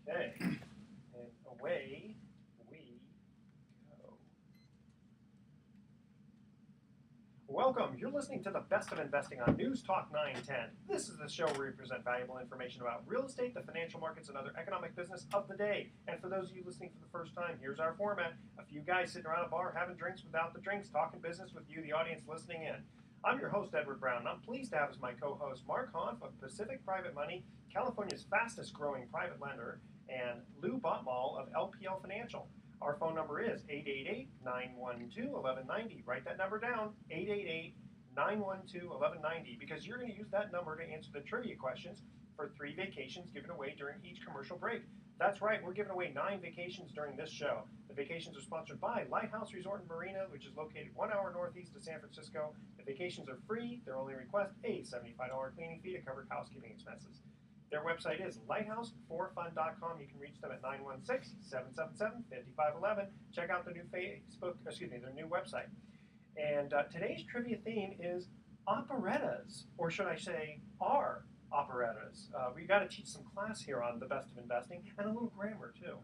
Okay, and away we go. Welcome. You're listening to the Best of Investing on News Talk 910. This is the show where we present valuable information about real estate, the financial markets, and other economic business of the day. And for those of you listening for the first time, here's our format. A few guys sitting around a bar having drinks without the drinks, talking business with you, the audience, listening in. I'm your host, Edward Brown, and I'm pleased to have as my co-host Mark Hanf of Pacific Private Money, California's fastest growing private lender, and Lou Botmal of LPL Financial. Our phone number is 888-912-1190. Write that number down, 888-912-1190, because you're going to use that number to answer the trivia questions for 3 vacations given away during each commercial break. That's right, we're giving away 9 vacations during this show. The vacations are sponsored by Lighthouse Resort and Marina, which is located 1 hour northeast of San Francisco. The vacations are free. Their only request, a $75 cleaning fee to cover housekeeping expenses. Their website is lighthouse4fun.com. You can reach them at 916-777-5511. Check out their new their new website. And today's trivia theme is operettas, or should I say, are operettas. We got to teach some class here on the Best of Investing and a little grammar too.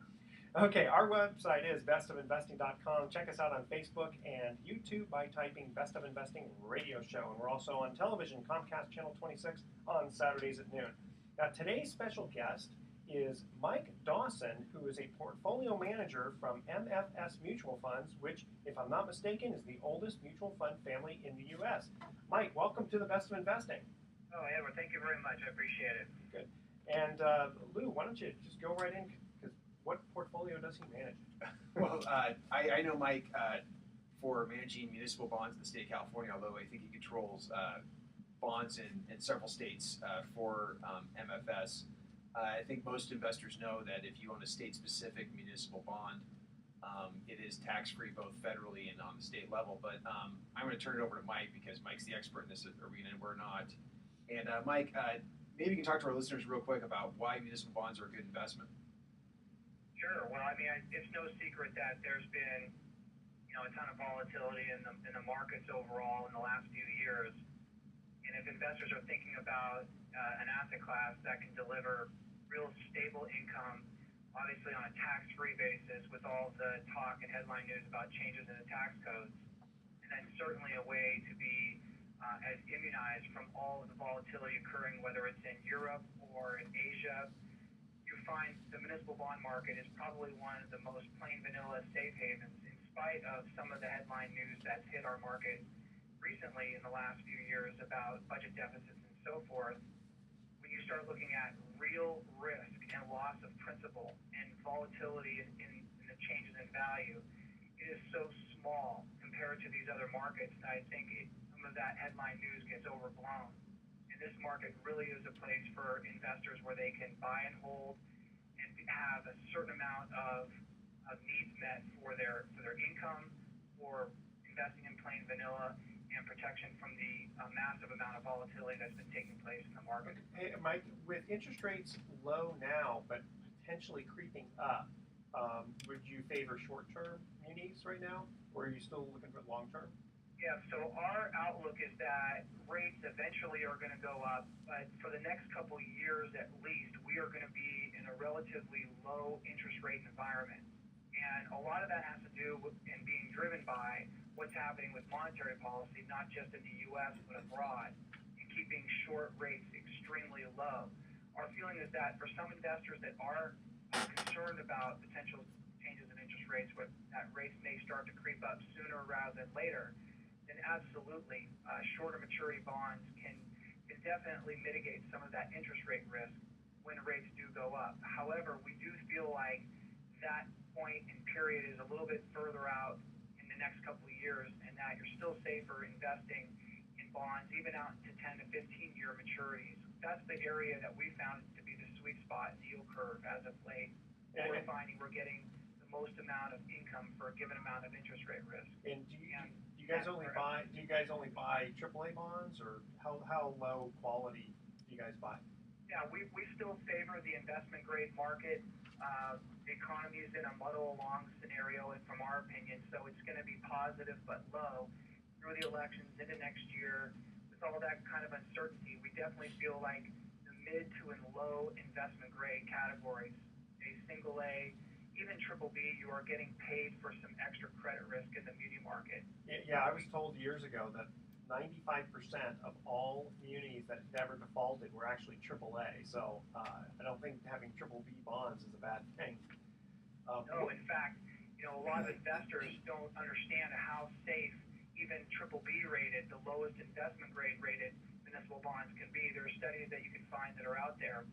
Okay, our website is bestofinvesting.com. Check us out on Facebook and YouTube by typing Best of Investing Radio Show. And we're also on television, Comcast Channel 26 on Saturdays at noon. Now, today's special guest is Mike Dawson, who is a portfolio manager from MFS Mutual Funds, which, if I'm not mistaken, is the oldest mutual fund family in the U.S. Mike, welcome to the Best of Investing. Oh, Edward, thank you very much. I appreciate it. Good. And Lou, why don't you just go right in, because what portfolio does he manage? Well, I know Mike for managing municipal bonds in the state of California, although I think he controls bonds in several states for MFS. I think most investors know that if you own a state-specific municipal bond, it is tax-free both federally and on the state level. But I'm going to turn it over to Mike because Mike's the expert in this arena and we're not. And Mike, maybe you can talk to our listeners real quick about why municipal bonds are a good investment. Sure. Well, I mean, it's no secret that there's been, a ton of volatility in the markets overall in the last few years. And if investors are thinking about an asset class that can deliver real stable income, obviously on a tax-free basis with all the talk and headline news about changes in the tax codes, and then certainly a way to be as immunized from all of the volatility occurring, whether it's in Europe or in Asia, you find the municipal bond market is probably one of the most plain vanilla safe havens in spite of some of the headline news that's hit our market recently in the last few years about budget deficits and so forth. When you start looking at real risk and loss of principal and volatility in the changes in value, it is so small compared to these other markets that I think some of that headline news gets overblown. And this market really is a place for investors where they can buy and hold and have a certain amount of needs met for their income, for investing in plain vanilla, and protection from the massive amount of volatility that's been taking place in the market. Hey, Mike, with interest rates low now, but potentially creeping up, would you favor short-term munis right now, or are you still looking for long-term? Yeah, so our outlook is that rates eventually are going to go up, but for the next couple of years at least, we are going to be in a relatively low interest rate environment. And a lot of that has to do with and being driven by what's happening with monetary policy, not just in the U.S. but abroad, and keeping short rates extremely low. Our feeling is that for some investors that are concerned about potential changes in interest rates, where that rates may start to creep up sooner rather than later, then absolutely shorter maturity bonds can definitely mitigate some of that interest rate risk when rates do go up. However, we do feel like that point and period is a little bit further out in the next couple of years, and that you're still safer investing in bonds even out to 10 to 15-year maturities. That's the area that we found to be the sweet spot in the yield curve as of late. We're finding we're getting the most amount of income for a given amount of interest rate risk. And do you guys only buy AAA bonds, or how low quality do you guys buy? Yeah, we still favor the investment grade market. The economy is in a muddle along scenario, and from our opinion, so it's going to be positive but low through the elections into next year. With all that kind of uncertainty, we definitely feel like the mid to and low investment grade categories stay AAA, even triple B, you are getting paid for some extra credit risk in the muni market. Yeah, I was told years ago that 95% of all munis that ever defaulted were actually AAA. So I don't think having triple B bonds is a bad thing. No, in fact, a lot of investors don't understand how safe even triple B rated, the lowest investment grade rated municipal bonds can be. There are studies that you can find that are out there.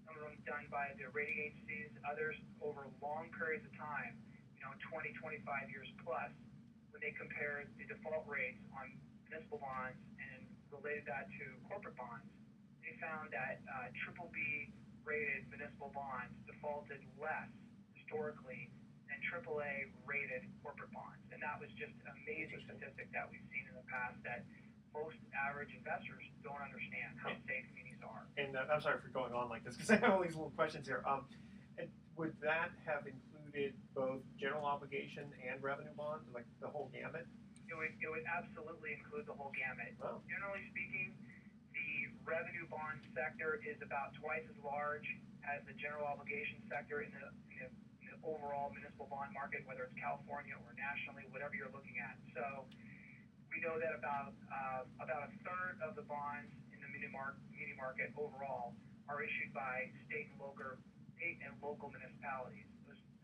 Some of them done by the rating agencies, others over long periods of time, 20, 25 years plus, when they compared the default rates on municipal bonds and related that to corporate bonds, they found that triple B rated municipal bonds defaulted less historically than AAA rated corporate bonds. And that was just an amazing statistic that we've seen in the past that most average investors don't understand how safe munis are. And I'm sorry for going on like this because I have all these little questions here. Would that have included both general obligation and revenue bonds, like the whole gamut? It would absolutely include the whole gamut. Oh. Generally speaking, the revenue bond sector is about twice as large as the general obligation sector in the overall municipal bond market, whether it's California or nationally, whatever you're looking at. So we know that about a third of the bonds in the muni market overall are issued by state and local municipalities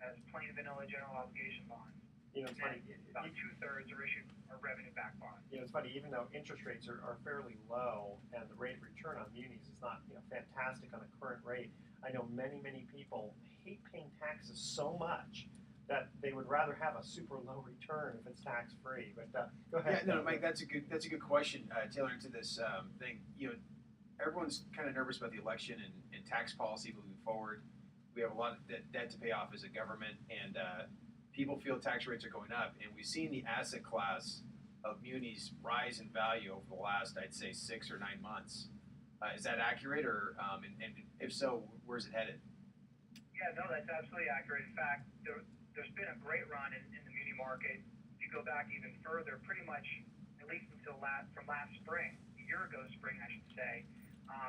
as plain vanilla general obligation bonds. It's funny. About 2/3 are revenue-backed bonds. It's funny. Even though interest rates are fairly low and the rate of return on munis is not fantastic on a current rate, I know many people hate paying taxes so much that they would rather have a super low return if it's tax free. But go ahead. Yeah, no, Mike, that's a good question. Tailoring into this thing, everyone's kind of nervous about the election and tax policy moving forward. We have a lot of debt to pay off as a government, and people feel tax rates are going up. And we've seen the asset class of munis rise in value over the last, I'd say, 6 or 9 months. Is that accurate, or and if so, where's it headed? Yeah, no, that's absolutely accurate. In fact, there's been a great run in the muni market. If you go back even further, pretty much at least until from last spring, a year ago spring, I should say,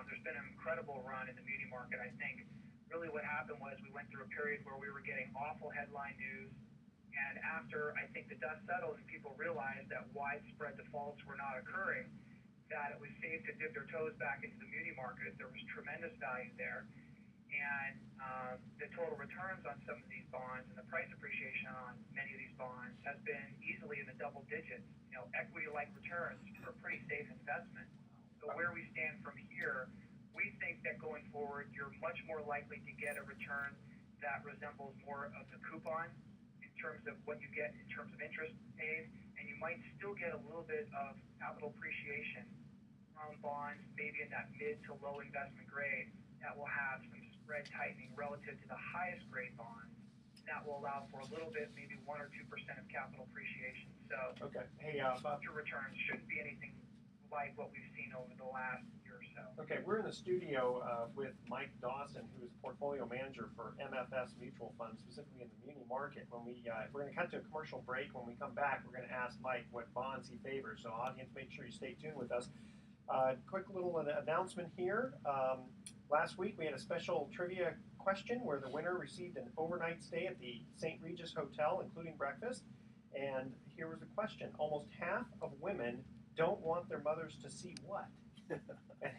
there's been an incredible run in the muni market. I think really what happened was we went through a period where we were getting awful headline news, and after I think the dust settled and people realized that widespread defaults were not occurring, that it was safe to dip their toes back into the muni market. There was tremendous value there. And the total returns on some of these bonds and the price appreciation on many of these bonds has been easily in the double digits. Equity-like returns for a pretty safe investment. So where we stand from here, we think that going forward, you're much more likely to get a return that resembles more of the coupon in terms of what you get in terms of interest paid, and you might still get a little bit of capital appreciation from bonds, maybe in that mid to low investment grade, that will have some spread tightening relative to the highest grade bonds. That will allow for a little bit, maybe 1 or 2% of capital appreciation. So, okay. Hey, future returns shouldn't be anything like what we've seen over the last year or so. Okay, we're in the studio with Mike Dawson, who is portfolio manager for MFS Mutual Funds, specifically in the muni market. When we're going to cut to a commercial break. When we come back, we're going to ask Mike what bonds he favors. So, audience, make sure you stay tuned with us. Quick little announcement here. Last week we had a special trivia question where the winner received an overnight stay at the St. Regis Hotel, including breakfast. And here was the question. Almost half of women don't want their mothers to see what?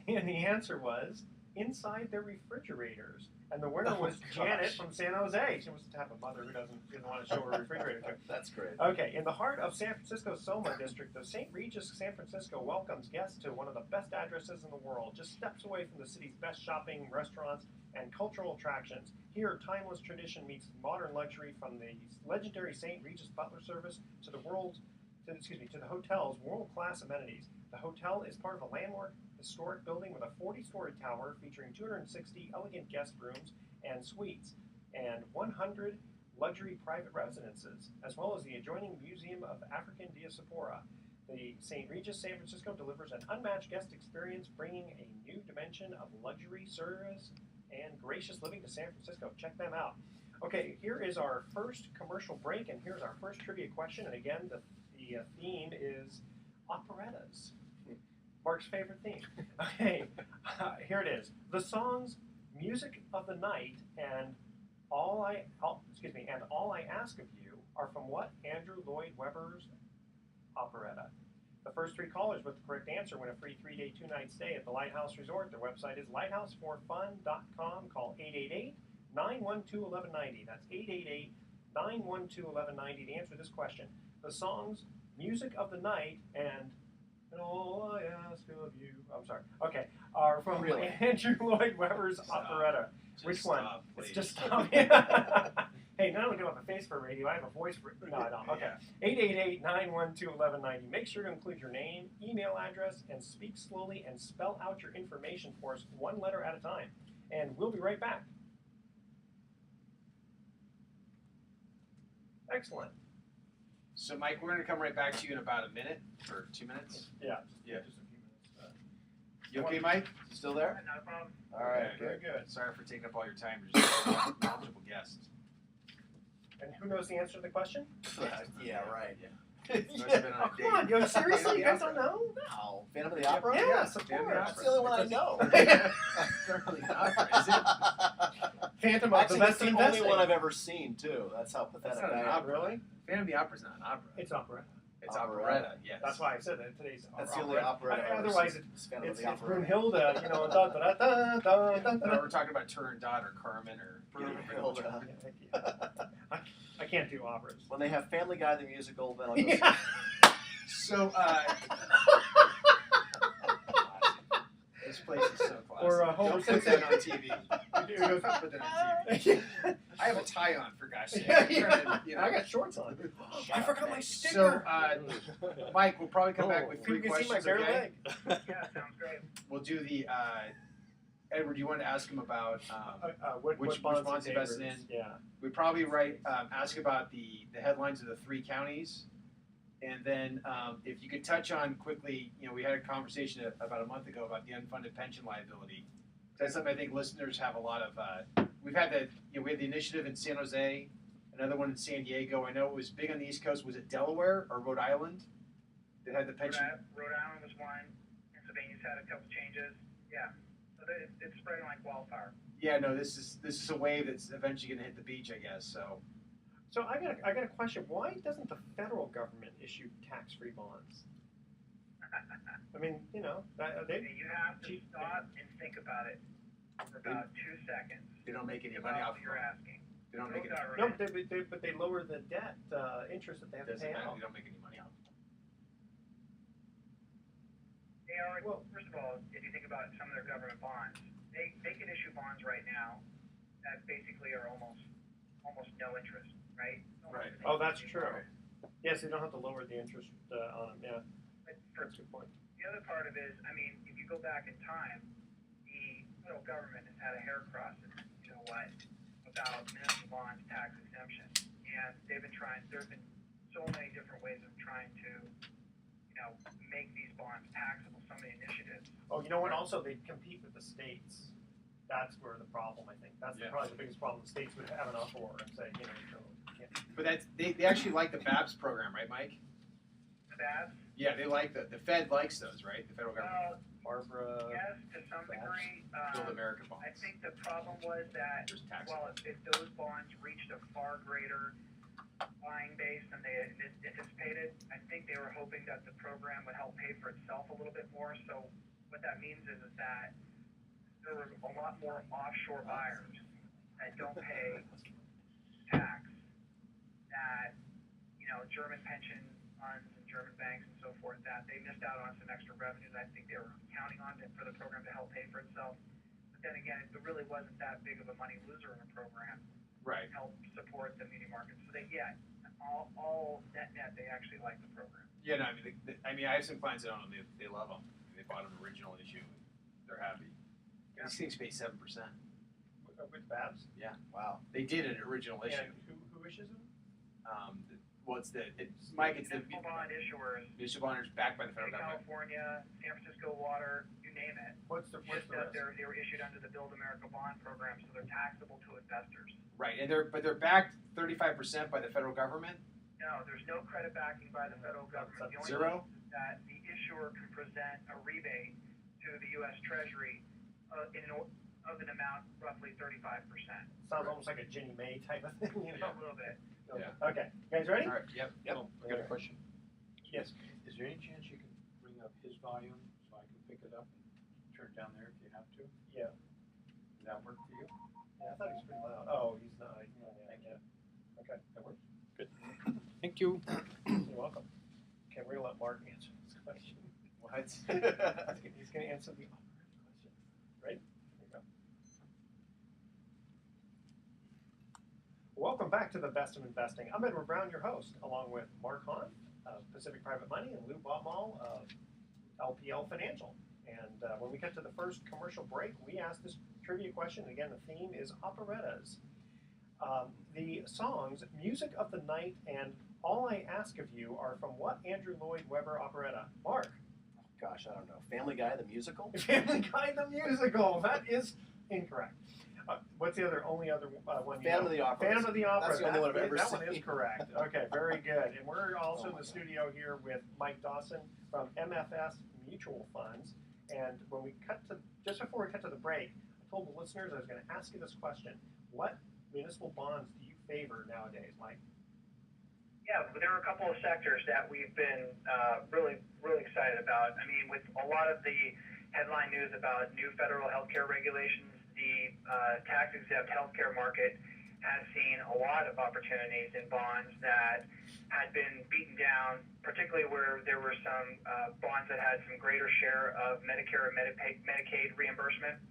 And the answer was inside their refrigerators. And the winner was Janet from San Jose. She wants to have a mother who doesn't want to show her refrigerator to. That's great. Okay, in the heart of San Francisco's Soma district, the St. Regis San Francisco welcomes guests to one of the best addresses in the world, just steps away from the city's best shopping, restaurants, and cultural attractions. Here, timeless tradition meets modern luxury, from the legendary St. Regis butler service to the hotel's world-class amenities. The hotel is part of a landmark historic building with a 40-story tower featuring 260 elegant guest rooms and suites and 100 luxury private residences, as well as the adjoining Museum of African Diaspora. The St. Regis San Francisco delivers an unmatched guest experience, bringing a new dimension of luxury, service, and gracious living to San Francisco. Check them out. Okay, here is our first commercial break, and here's our first trivia question. And again, the theme is operettas. Mark's favorite theme. Okay, here it is. The songs Music of the Night and And all I ask of you are from what Andrew Lloyd Webber's operetta? The first 3 callers with the correct answer win a free 3-day, 2-night stay at the Lighthouse Resort. Their website is lighthouseforfun.com. Call 888-912-1190. That's 888-912-1190 to answer this question. The songs Music of the Night and All I Ask of You, are from Andrew Lloyd Webber's operetta. Which one? It's just stop. Hey, not only do I have a face for radio, I have a voice for... No, I don't. Okay. 888-912-1190. Make sure to include your name, email address, and speak slowly and spell out your information for us 1 letter at a time. And we'll be right back. Excellent. So, Mike, we're going to come right back to you in about a minute or 2 minutes. Yeah. Yeah. Just a few minutes. You okay, Mike? Still there? Not a problem. All right. Very good. Sorry for taking up all your time. You're just a knowledgeable guest. And who knows the answer to the question? Yeah, right. Yeah. Must have been on a Come on, date. seriously? You guys don't know? No. Phantom of the Opera? Yes, of Phantom of the course. That's the only one I know. Certainly not, is it? Phantom of Actually, the that's Best the only Investing. one I've ever seen, too. That's how That's pathetic not an I am. opera. Really? Phantom of the Opera is not an opera. It's opera. It's Operetta. operetta, yes. That's why I said that today's That's the only opera I've ever Otherwise, seen. Phantom of it's the Opera. Brunhilde, da da da da da da. We're talking about Turandot or Carmen or Brunhilde. I can't do operas. When they have Family Guy the musical, then I'll go see Yeah. So, this place is so classic. Or Homer Don't put Simpson that on TV. Don't put that on TV. I have a tie on, for gosh sake. Yeah, I'm trying to, you know. I got shorts on. I forgot my So, sticker. Mike, we'll probably come back with You 3 can see my questions, bare okay? leg. Yeah, sounds great. We'll do the, Edward, you want to ask him about Which which bonds bonds and invested favorites? in? Yeah. we'd probably ask about the headlines of the 3 counties. And then if you could touch on quickly, we had a conversation about a month ago about the unfunded pension liability. That's something I think listeners have a lot of. We had the initiative in San Jose, another one in San Diego. I know it was big on the East Coast. Was it Delaware or Rhode Island that had the pension? Rhode Island was one. Pennsylvania's had a couple changes. Yeah, so it's spreading like wildfire. Yeah, no. This is a wave that's eventually going to hit the beach, I guess. So. So I got a question. Why doesn't the federal government issue tax-free bonds? I mean, You have to stop and think about it for about 2 seconds. They don't make any Think money about off what you're of it. asking. They don't make any. No, but they lower the debt interest that they have to Doesn't pay matter. out. They don't make any money off of it. They are, first of all, if you think about some of their government bonds, they can issue bonds right now that basically are almost no interest, right? Right. Oh, that's true. Yes, they don't have to lower the interest on them. Yeah, But that's a good point. the other part of it is, I mean, if you go back in time, the federal government has had a hair across it, about municipal bonds tax exemption. And they've been trying, there's been so many different ways of trying to, make these bonds taxable, so many initiatives. Oh, you know what? Also, they compete with the states. That's where the problem, I think. That's probably the biggest problem. The states would have an uproar and say, you can't. But they actually like the BABS program, right, Mike? The BABS? Yeah, they like the Fed likes those, right? The federal government. Barbara. Yes, to some degree. Build America bonds. I think the problem was that, There's tax. if those bonds reached a far greater buying base than they anticipated, I think they were hoping that the program would help pay for itself a little bit more. So what that means is that there were a lot more offshore buyers that don't pay tax, that, German pension funds and German banks and so forth, that they missed out on some extra revenue that I think they were counting on for the program to help pay for itself. But then again, it really wasn't that big of a money loser in the program. Right. Help support the muni market. So all net, they actually like the program. Yeah, no, I mean, I have some clients that own them. They love them. They bought an original issue. They're happy. Yeah. These things pay 7%. With BABS? Yeah. Wow. They did an original issue. And who issues them? Mike, it's the municipal bond issuers. municipal bonders backed by the federal State of government. California, San Francisco Water, you name it. What's the Just risk? that they were issued under the Build America Bond program, so they're taxable to investors. Right, and they're backed 35% by the federal government. No, there's no credit backing by the federal government. The only Zero? thing is that the issuer can present a rebate to the U.S. Treasury of an amount, roughly 35%. Sounds almost like a Ginnie Mae type of thing, you know? A little bit. Yeah. Okay, you guys ready? All right. Yep. Oh, I got a question. Yes. Is there any chance you can bring up his volume so I can pick it up and turn it down there if you have to? Yeah. Does that work for you? Yeah, I thought he was pretty loud. Oh, he's not. Yeah. Okay. That works? Good. Thank you. You're welcome. Okay, we're gonna let Mark answer this question. What? He's gonna answer the question. Right? Here we go. Welcome back to the Best of Investing. I'm Edward Brown, your host, along with Mark Hahn of Pacific Private Money and Lou Baumol of LPL Financial. And when we get to the first commercial break, we ask this trivia question. Again, the theme is operettas. The songs Music of the Night and All I Ask of You are from what Andrew Lloyd Webber operetta? Mark. Gosh, I don't know. Family Guy, the musical? Family Guy the Musical. That is incorrect. What's the only other one? Phantom of the Opera. Phantom of the Opera. That's the only one I've ever that seen. one is correct. Okay, very good. And we're also Oh in my the God. studio here with Mike Dawson from MFS Mutual Funds. And when we just before we cut to the break, I told the listeners I was going to ask you this question: what municipal bonds do you favor nowadays, Mike? Yeah, there are a couple of sectors that we've been really excited about. I mean, with a lot of the headline news about new federal healthcare regulations, the tax-exempt healthcare market has seen a lot of opportunities in bonds that had been beaten down, particularly where there were some bonds that had some greater share of Medicare and Medicaid reimbursement.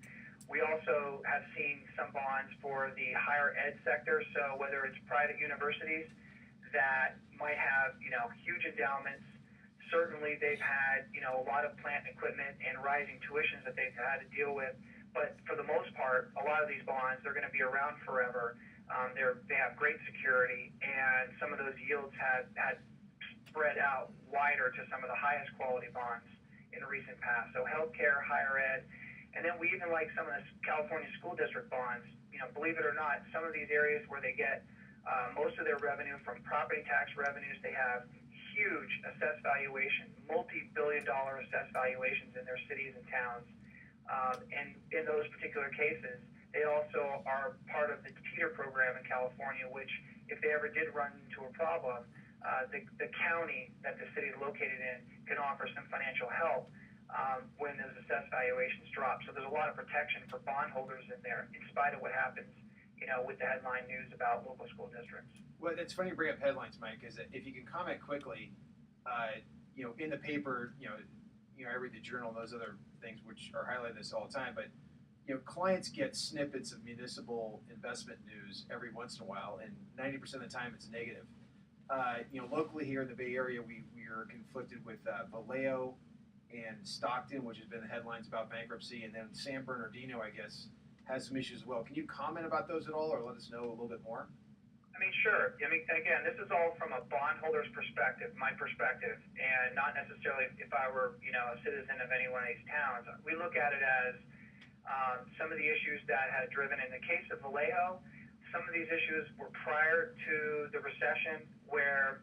We also have seen some bonds for the higher ed sector, so whether it's private universities that might have, huge endowments. Certainly they've had, a lot of plant and equipment and rising tuitions that they've had to deal with. But for the most part, a lot of these bonds, they're going to be around forever. They have great security, and some of those yields had spread out wider to some of the highest quality bonds in the recent past. So healthcare, higher ed, and then we even like some of the California school district bonds. Believe it or not, some of these areas where they get most of their revenue from property tax revenues, they have huge assessed valuation, multi-billion-dollar assessed valuations in their cities and towns. And in those particular cases, they also are part of the TEETR program in California, which if they ever did run into a problem, the county that the city is located in can offer some financial help when those assessed valuations drop. So there's a lot of protection for bondholders in there, in spite of what happens with the headline news about local school districts. Well, it's funny you bring up headlines, Mike, because if you can comment quickly, in the paper, I read the Journal and those other things which are highlighting this all the time, but clients get snippets of municipal investment news every once in a while, and 90% of the time it's negative. Locally here in the Bay Area, we are conflicted with Vallejo and Stockton, which has been the headlines about bankruptcy, and then San Bernardino, I guess, has some issues as well. Can you comment about those at all, or let us know a little bit more? Sure. Again, this is all from a bondholder's perspective, my perspective, and not necessarily if I were, a citizen of any one of these towns. We look at it as some of the issues that had driven. In the case of Vallejo, some of these issues were prior to the recession, where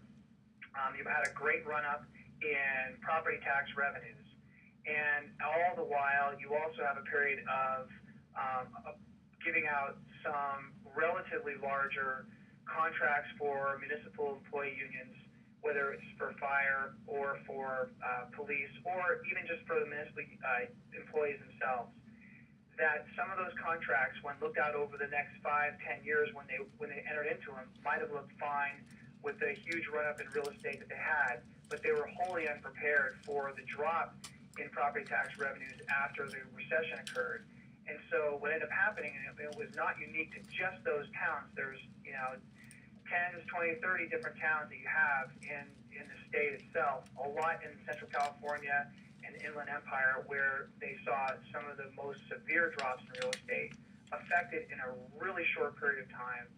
you had a great run-up in property tax revenues. And all the while, you also have a period of giving out some relatively larger contracts for municipal employee unions, whether it's for fire or for police, or even just for the municipal employees themselves. That some of those contracts, when looked out over the next 5-10 years, when they entered into them, might have looked fine with the huge run-up in real estate that they had, but they were wholly unprepared for the drop in property tax revenues after the recession occurred. And so what ended up happening, and it was not unique to just those towns. There's 10, 20, 30 different towns that you have in the state itself, a lot in Central California and Inland Empire, where they saw some of the most severe drops in real estate affected in a really short period of time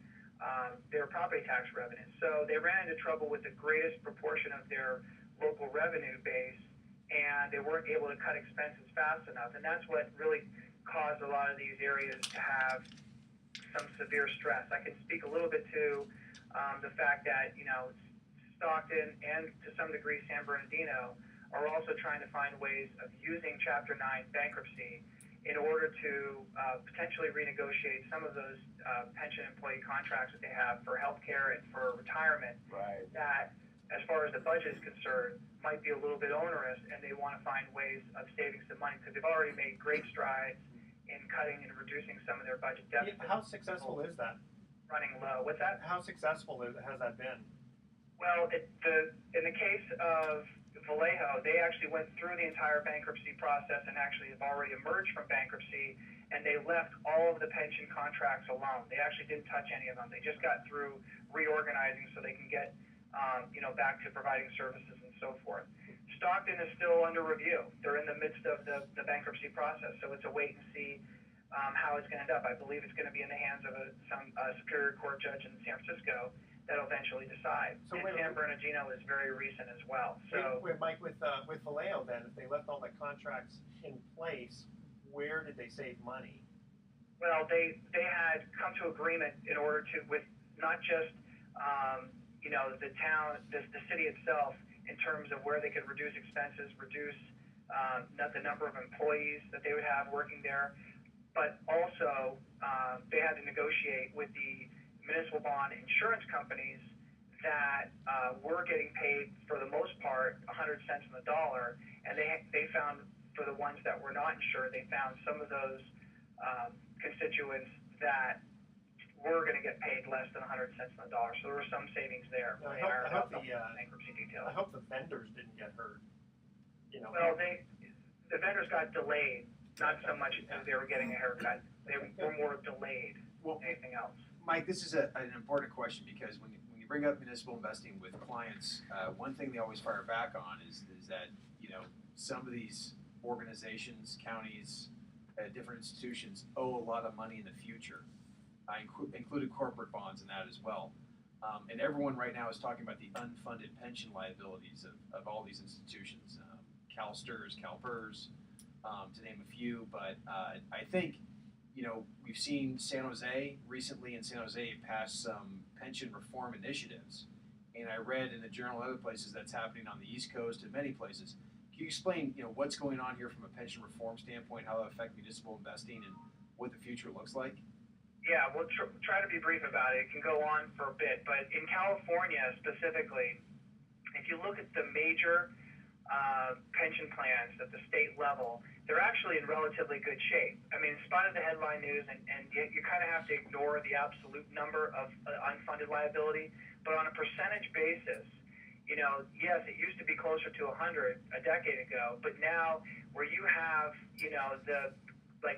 their property tax revenues. So they ran into trouble with the greatest proportion of their local revenue base, and they weren't able to cut expenses fast enough. And that's what really caused a lot of these areas to have some severe stress. I can speak a little bit to the fact that, Stockton and to some degree San Bernardino are also trying to find ways of using Chapter 9 bankruptcy in order to potentially renegotiate some of those pension employee contracts that they have for healthcare and for retirement. Right. That, as far as the budget is concerned, might be a little bit onerous, and they want to find ways of saving some money because they've already made great strides in cutting and reducing some of their budget deficits. How successful is that? Running low. What's that? How successful has that been? Well, in the case of Vallejo, they actually went through the entire bankruptcy process and actually have already emerged from bankruptcy, and they left all of the pension contracts alone. They actually didn't touch any of them. They just got through reorganizing so they can get back to providing services and so forth. Stockton is still under review. They're in the midst of the bankruptcy process, so it's a wait and see how it's going to end up. I believe it's going to be in the hands of some Superior Court judge in San Francisco that'll eventually decide. So and San Bernardino is very recent as well. So, Mike, with Vallejo, then, if they left all the contracts in place, where did they save money? well, they had come to agreement in order to, with not just the town, the city itself, in terms of where they could reduce expenses, reduce the number of employees that they would have working there, but also they had to negotiate with the municipal bond insurance companies that were getting paid, for the most part, 100 cents on the dollar, and they found, for the ones that were not insured, they found some of those constituents that were going to get paid less than 100 cents on the dollar. So there were some savings there. I hope the bankruptcy details. I hope the vendors didn't get hurt. Well, the vendors got delayed, not so much as they were getting a haircut. They were more delayed than anything else. Mike, this is an important question, because when you bring up municipal investing with clients, one thing they always fire back on is that some of these organizations, counties, different institutions owe a lot of money in the future. I included corporate bonds in that as well. And everyone right now is talking about the unfunded pension liabilities of all these institutions, CalSTRS, CalPERS, to name a few. But I think, we've seen San Jose recently, in San Jose, pass some pension reform initiatives. And I read in the Journal and other places that's happening on the East Coast and many places. Can you explain, what's going on here from a pension reform standpoint, how that affects municipal investing, and what the future looks like? Yeah, we'll try to be brief about it. It can go on for a bit, but in California specifically, if you look at the major pension plans at the state level, they're actually in relatively good shape. I mean, in spite of the headline news, and you kind of have to ignore the absolute number of unfunded liability, but on a percentage basis, yes, it used to be closer to 100 a decade ago, but now where you have,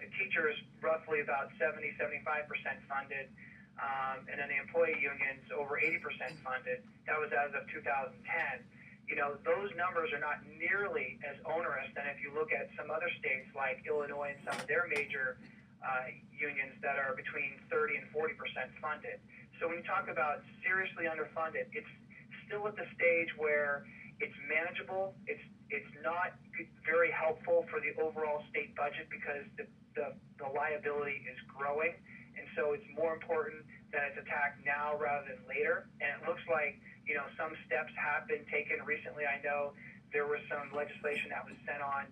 the teachers roughly about 70-75% funded, and then the employee unions over 80% funded. That was as of 2010. Those numbers are not nearly as onerous than if you look at some other states like Illinois and some of their major unions that are between 30 and 40% funded. So when you talk about seriously underfunded, it's still at the stage where it's manageable. It's not very helpful for the overall state budget because the liability is growing, and so it's more important that it's attacked now rather than later. And it looks like some steps have been taken recently. I know there was some legislation that was sent on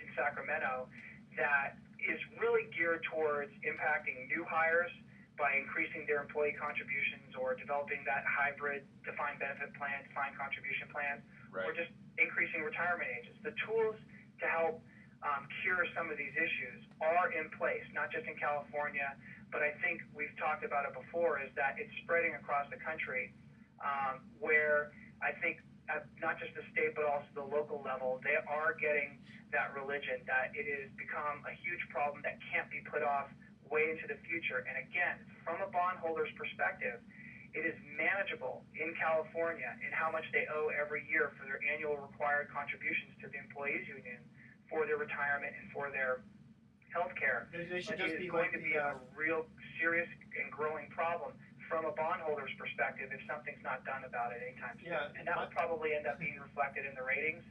in Sacramento that is really geared towards impacting new hires by increasing their employee contributions or developing that hybrid defined benefit plan, defined contribution plan, right, or just increasing retirement ages. The tools to help cure some of these issues are in place, not just in California, but I think we've talked about it before, is that it's spreading across the country, where I think not just the state but also the local level, they are getting that religion that it has become a huge problem that can't be put off way into the future. And again, from a bondholder's perspective, it is manageable in California in how much they owe every year for their annual required contributions to the employees union for their retirement and for their health care. They should but just it is be going like to be a real serious and growing problem from a bondholder's perspective if something's not done about it anytime soon. Yeah, and that will probably end up being reflected in the ratings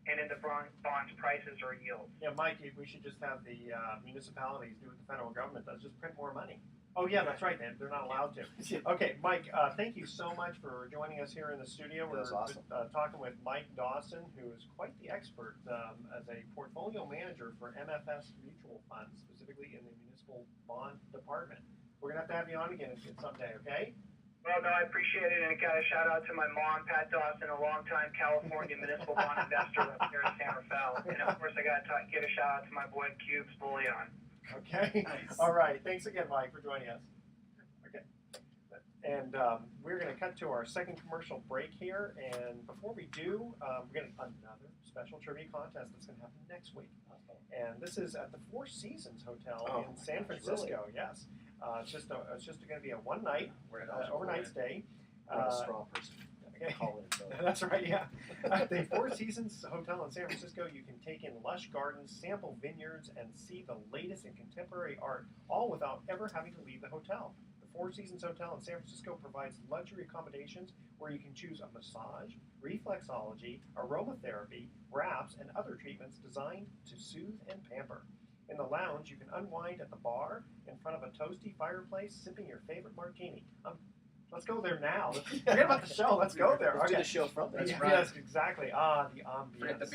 and in the bonds prices or yields. Yeah, Mike, we should just have the municipalities do what the federal government does, just print more money. Oh yeah, that's right. They're not allowed to. Okay, Mike. Thank you so much for joining us here in the studio. That was awesome. Talking with Mike Dawson, who is quite the expert as a portfolio manager for MFS Mutual Funds, specifically in the municipal bond department. We're gonna have you on again someday. Okay. Well, no, I appreciate it, and I got a shout out to my mom, Pat Dawson, a longtime California municipal bond investor up here in San Rafael, and of course I got to give a shout out to my boy Cubes Bullion. Okay. Nice. All right. Thanks again, Mike, for joining us. Okay. And we're going to cut to our second commercial break here. And before we do, we're going to another special trivia contest that's going to happen next week. And this is at the Four Seasons Hotel in San Francisco. Really? Yes. It's just going to be a one-night overnight stay. I'm a straw person. Okay. Call it. That's right, yeah. At the Four Seasons Hotel in San Francisco, you can take in lush gardens, sample vineyards, and see the latest in contemporary art, all without ever having to leave the hotel. The Four Seasons Hotel in San Francisco provides luxury accommodations where you can choose a massage, reflexology, aromatherapy, wraps, and other treatments designed to soothe and pamper. In the lounge, you can unwind at the bar in front of a toasty fireplace, sipping your favorite martini. Let's go there now. Forget about the show. Let's go there. Let's do the show from there. That's right. Yes, exactly. The ambience. Forget the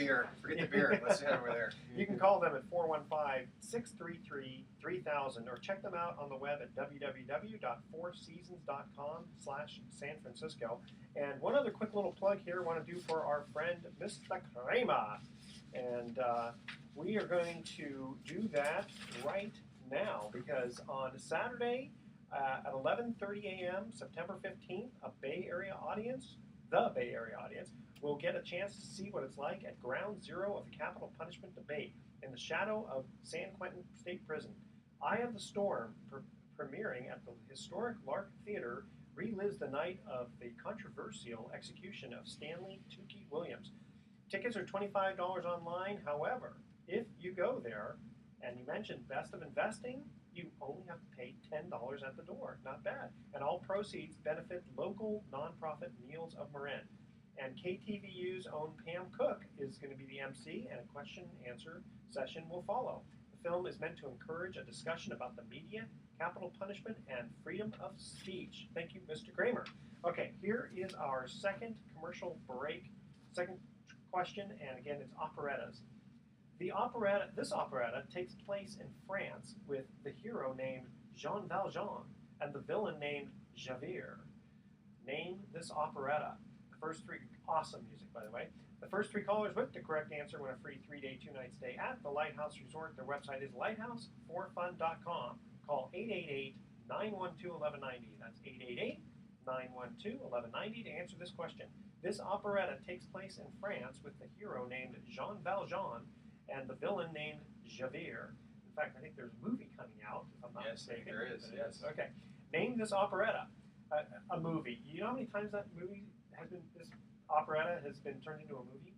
beer. Let's head over there. You can call them at 415-633-3000 or check them out on the web at www.fourseasons.com/San Francisco. And one other quick little plug here I want to do for our friend Mr. Kramer. And we are going to do that right now because on Saturday, at 11:30 a.m., September 15th, the Bay Area audience, will get a chance to see what it's like at ground zero of the capital punishment debate in the shadow of San Quentin State Prison. Eye of the Storm, premiering at the historic Lark Theater, relives the night of the controversial execution of Stanley Tukey Williams. Tickets are $25 online. However, if you go there and you mention Best of Investing, you only have to pay $10 at the door. Not bad. And all proceeds benefit local nonprofit Meals of Marin. And KTVU's own Pam Cook is going to be the MC, and a question and answer session will follow. The film is meant to encourage a discussion about the media, capital punishment, and freedom of speech. Thank you, Mr. Kramer. Okay, here is our second commercial break. Second question, and again, it's operettas. This operetta takes place in France with the hero named Jean Valjean and the villain named Javert. Name this operetta. The first three, awesome music by the way. The first three callers with the correct answer win a free 3-day, 2-night stay at the Lighthouse Resort. Their website is lighthouse4fun.com. Call 888-912-1190. That's 888-912-1190 to answer this question. This operetta takes place in France with the hero named Jean Valjean and the villain named Javert. In fact, I think there's a movie coming out, if I'm not mistaken. There is, yes. Okay. Name this operetta. A movie. You know how many times this operetta has been turned into a movie?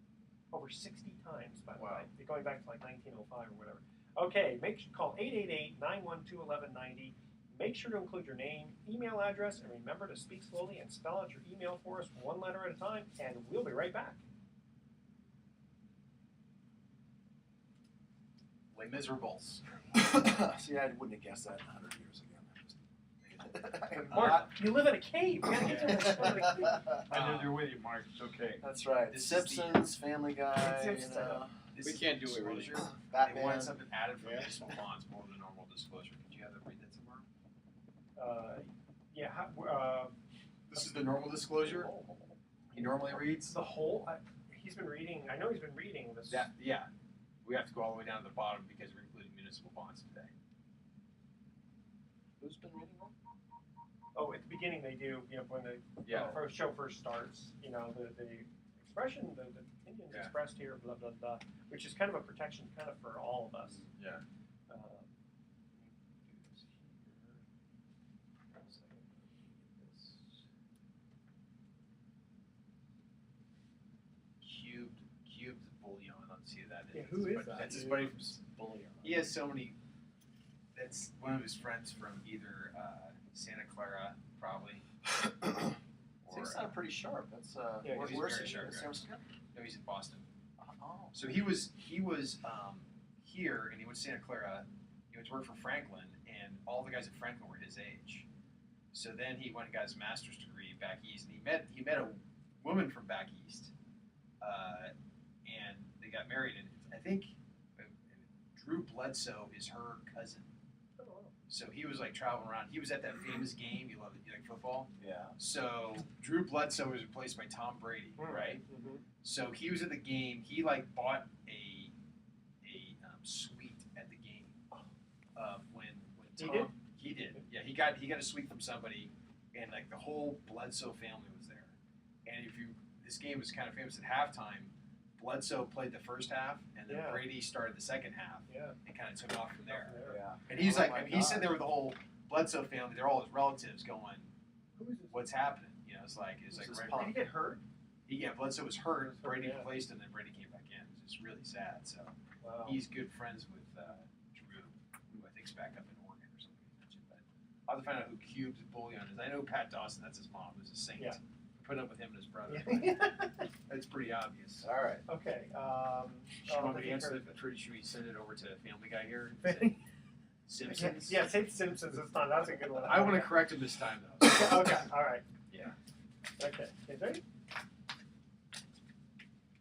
Over 60 times, by the way. Going back to like 1905 or whatever. Okay, call 888-912-1190. Make sure to include your name, email address, and remember to speak slowly and spell out your email for us one letter at a time, and we'll be right back. Les Miserables. See, I wouldn't have guessed that 100 years ago. Mark, you live in a cave. You gotta get to this. I know they're with you, Mark. It's okay. That's right. This is Simpsons, Family Guy, We can't do it really. Disclosure. They Batman. wanted something added for municipal bonds more than normal disclosure. Could you have them read that somewhere? This is the normal disclosure he normally reads. The whole. He's been reading. I know he's been reading this. Yeah. We have to go all the way down to the bottom because we're including municipal bonds today. Who's been reading that? Oh, at the beginning they do. When the show first starts. The expression, the opinions expressed here, blah blah blah, which is kind of a protection, kind of for all of us. Yeah. Cubed Bullion. Let's see who that is. Yeah, who is that? That's his buddy from Bullion. He has so many. That's one of his friends from either Santa Clara, probably. He sounded pretty sharp. That's he's where's very he? sharp In guy. San Francisco? No, he's in Boston. Oh. So he was here, and he went to Santa Clara. He went to work for Franklin, and all the guys at Franklin were his age. So then he went and got his master's degree back east, and he met a woman from back east, and they got married. And I think Drew Bledsoe is her cousin. So he was like traveling around. He was at that famous game. You like football? Yeah. So Drew Bledsoe was replaced by Tom Brady, right? Mm-hmm. So he was at the game. He like bought a suite at the game. When Tom he did. Yeah, he got a suite from somebody, and like the whole Bledsoe family was there. And this game was kind of famous at halftime. Bledsoe played the first half, and then Brady started the second half, and kind of took off from there. Yeah. And he's he's sitting there with the whole Bledsoe family. They're all his relatives going, "What's happening?" You know, it's like Did he get hurt? Bledsoe was hurt. Brady replaced him, then Brady came back in. It's just really sad. So he's good friends with Drew, who I think's back up in Oregon or something. But I'll have to find out who Cube's bullion is. I know Pat Dawson. That's his mom. Who's a saint. Yeah. Put up with him and his brother. That's pretty obvious. All right. Okay. Should we answer the Should we send it over to Family Guy here? Simpsons? Yeah, say Simpsons this time. That's a good one. I want to correct him this time, though. Okay, all right. Yeah. Okay. You ready?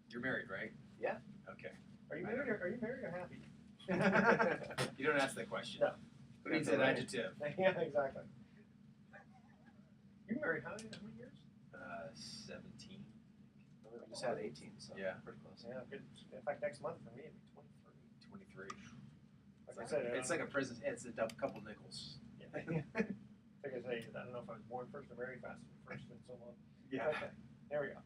You're married, right? Yeah. Okay. Are you married or happy? You don't ask that question. No. Who needs an adjective? Yeah, exactly. You married how many years? 17. We just had 18, so Yeah. pretty close. Yeah, good. In fact, next month for me it'd be 23. Like I said, It's like a prison. It's a couple nickels. Yeah. Like I say, I don't know if I was born first or married first in so long. Yeah. Okay, there we go.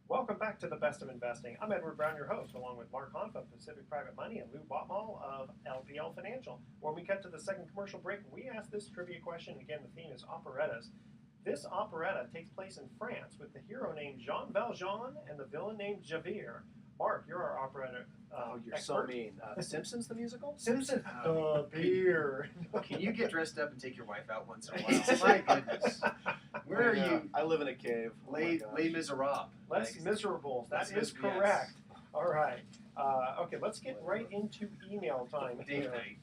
Welcome back to the Best of Investing. I'm Edward Brown, your host, along with Mark Honfa of Pacific Private Money and Lou Botmal of LPL Financial. When we cut to the second commercial break, we ask this trivia question. Again, the theme is operettas. This operetta takes place in France with the hero named Jean Valjean and the villain named Javert. Mark, you're our operetta You're expert. so mean. Simpsons the musical? Simpson, beer. Can you get dressed up and take your wife out once in a while? My goodness. Where are you? I live in a cave. Oh my gosh. Les Miserables. Les Miserables. That Les is Mis- correct. All right. Okay, let's get right into email time. Date here. night.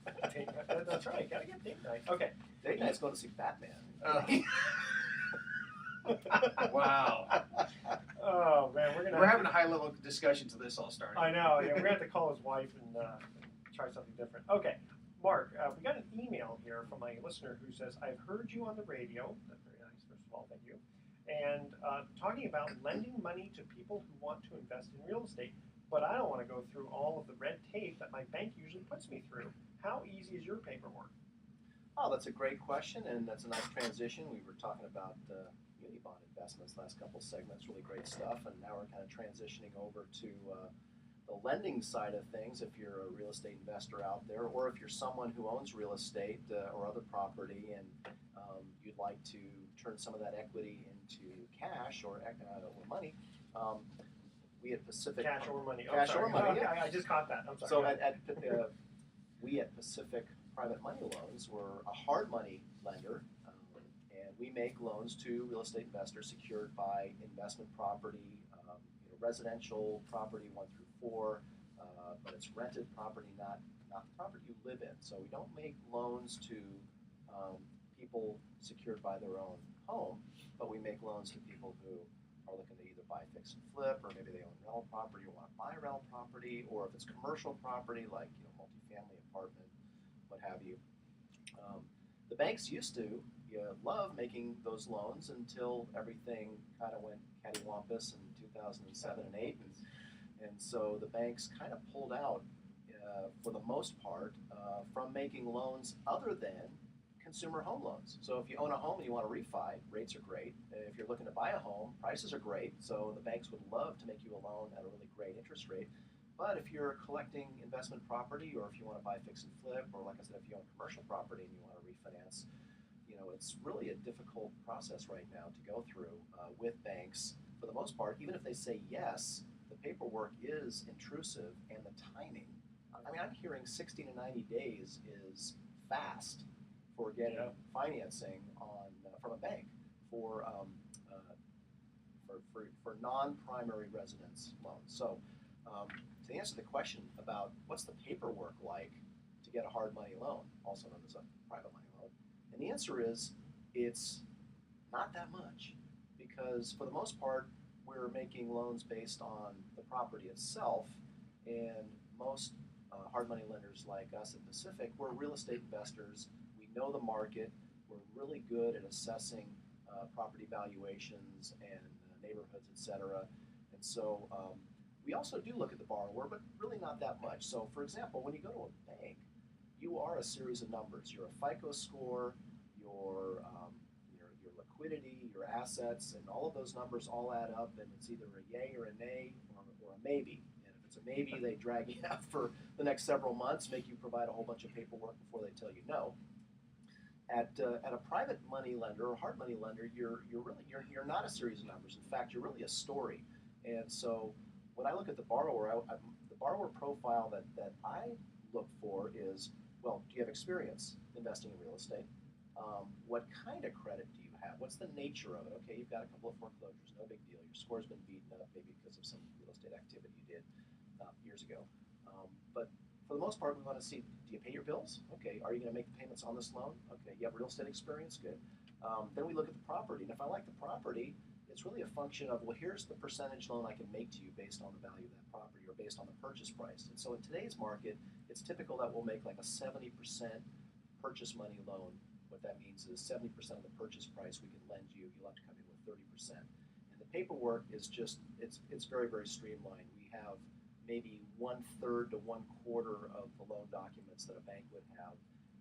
That's right. Gotta get date night. Okay. Date night's going to see Batman. Wow. Oh man, We're having a high-level discussion till this all started. I know. Yeah, we're gonna have to call his wife and try something different. Okay, Mark, we got an email here from a listener who says, "I've heard you on the radio." That's very nice. First of all, thank you. And talking about lending money to people who want to invest in real estate, but I don't want to go through all of the red tape that my bank usually puts me through. How easy is your paperwork? Oh, that's a great question, and that's a nice transition. We were talking about muni bond investments last couple segments, really great stuff, and now we're kind of transitioning over to the lending side of things. If you're a real estate investor out there, or if you're someone who owns real estate or other property, and you'd like to turn some of that equity into cash or money, we at Pacific Cash or money? Oh, Cash sorry. or money, yeah. I just caught that. I'm sorry. So we at Pacific Private Money Loans, we're a hard money lender, and we make loans to real estate investors secured by investment property, residential property 1 through 4, but it's rented property, not the property you live in. So we don't make loans to people secured by their own home, but we make loans to people who are looking to either buy fix and flip, or maybe they own rental property or want to buy rental property, or if it's commercial property like multifamily apartment, what have you. The banks used to love making those loans until everything kind of went cattywampus in 2007 and 8, and so the banks kind of pulled out for the most part from making loans other than consumer home loans. So if you own a home and you want to refi, rates are great. If you're looking to buy a home, prices are great. So the banks would love to make you a loan at a really great interest rate. But if you're collecting investment property, or if you want to buy fix and flip, or like I said, if you own commercial property and you want to refinance, it's really a difficult process right now to go through with banks. For the most part, even if they say yes, the paperwork is intrusive, and the timing. I mean, I'm hearing 60 to 90 days is fast for getting financing from a bank for non-primary residence loans. So to answer the question about what's the paperwork like to to get a hard money loan, also known as a private money loan? And the answer is it's not that much, because for the most part, we're making loans based on the property itself, and most hard money lenders like us at Pacific, we're real estate investors. We know the market. We're really good at assessing property valuations and neighborhoods, et cetera. And so we also do look at the borrower, but really not that much. So for example, when you go to a bank, you are a series of numbers. You're a FICO score, your liquidity, your assets, and all of those numbers all add up, and it's either a yay or a nay or a maybe. And if it's a maybe, they drag you out for the next several months, make you provide a whole bunch of paperwork before they tell you no. At a private money lender or hard money lender, you're not a series of numbers. In fact, you're really a story. And so when I look at the borrower, the borrower profile that I look for is, well, do you have experience investing in real estate? What kind of credit do you have? What's the nature of it? Okay, you've got a couple of foreclosures, no big deal. Your score's been beaten up maybe because of some real estate activity you did years ago. But for the most part, we want to see, do you pay your bills? Okay, are you going to make the payments on this loan? Okay, you have real estate experience? Good. Then we look at the property, and if I like the property, it's really a function of, well, here's the percentage loan I can make to you based on the value of that property or based on the purchase price. And so in today's market, it's typical that we'll make like a 70% purchase money loan. What that means is 70% of the purchase price we can lend you, you'll have to come in with 30%. And the paperwork is just, it's very, very streamlined. We have maybe 1/3 to 1/4 of the loan documents that a bank would have.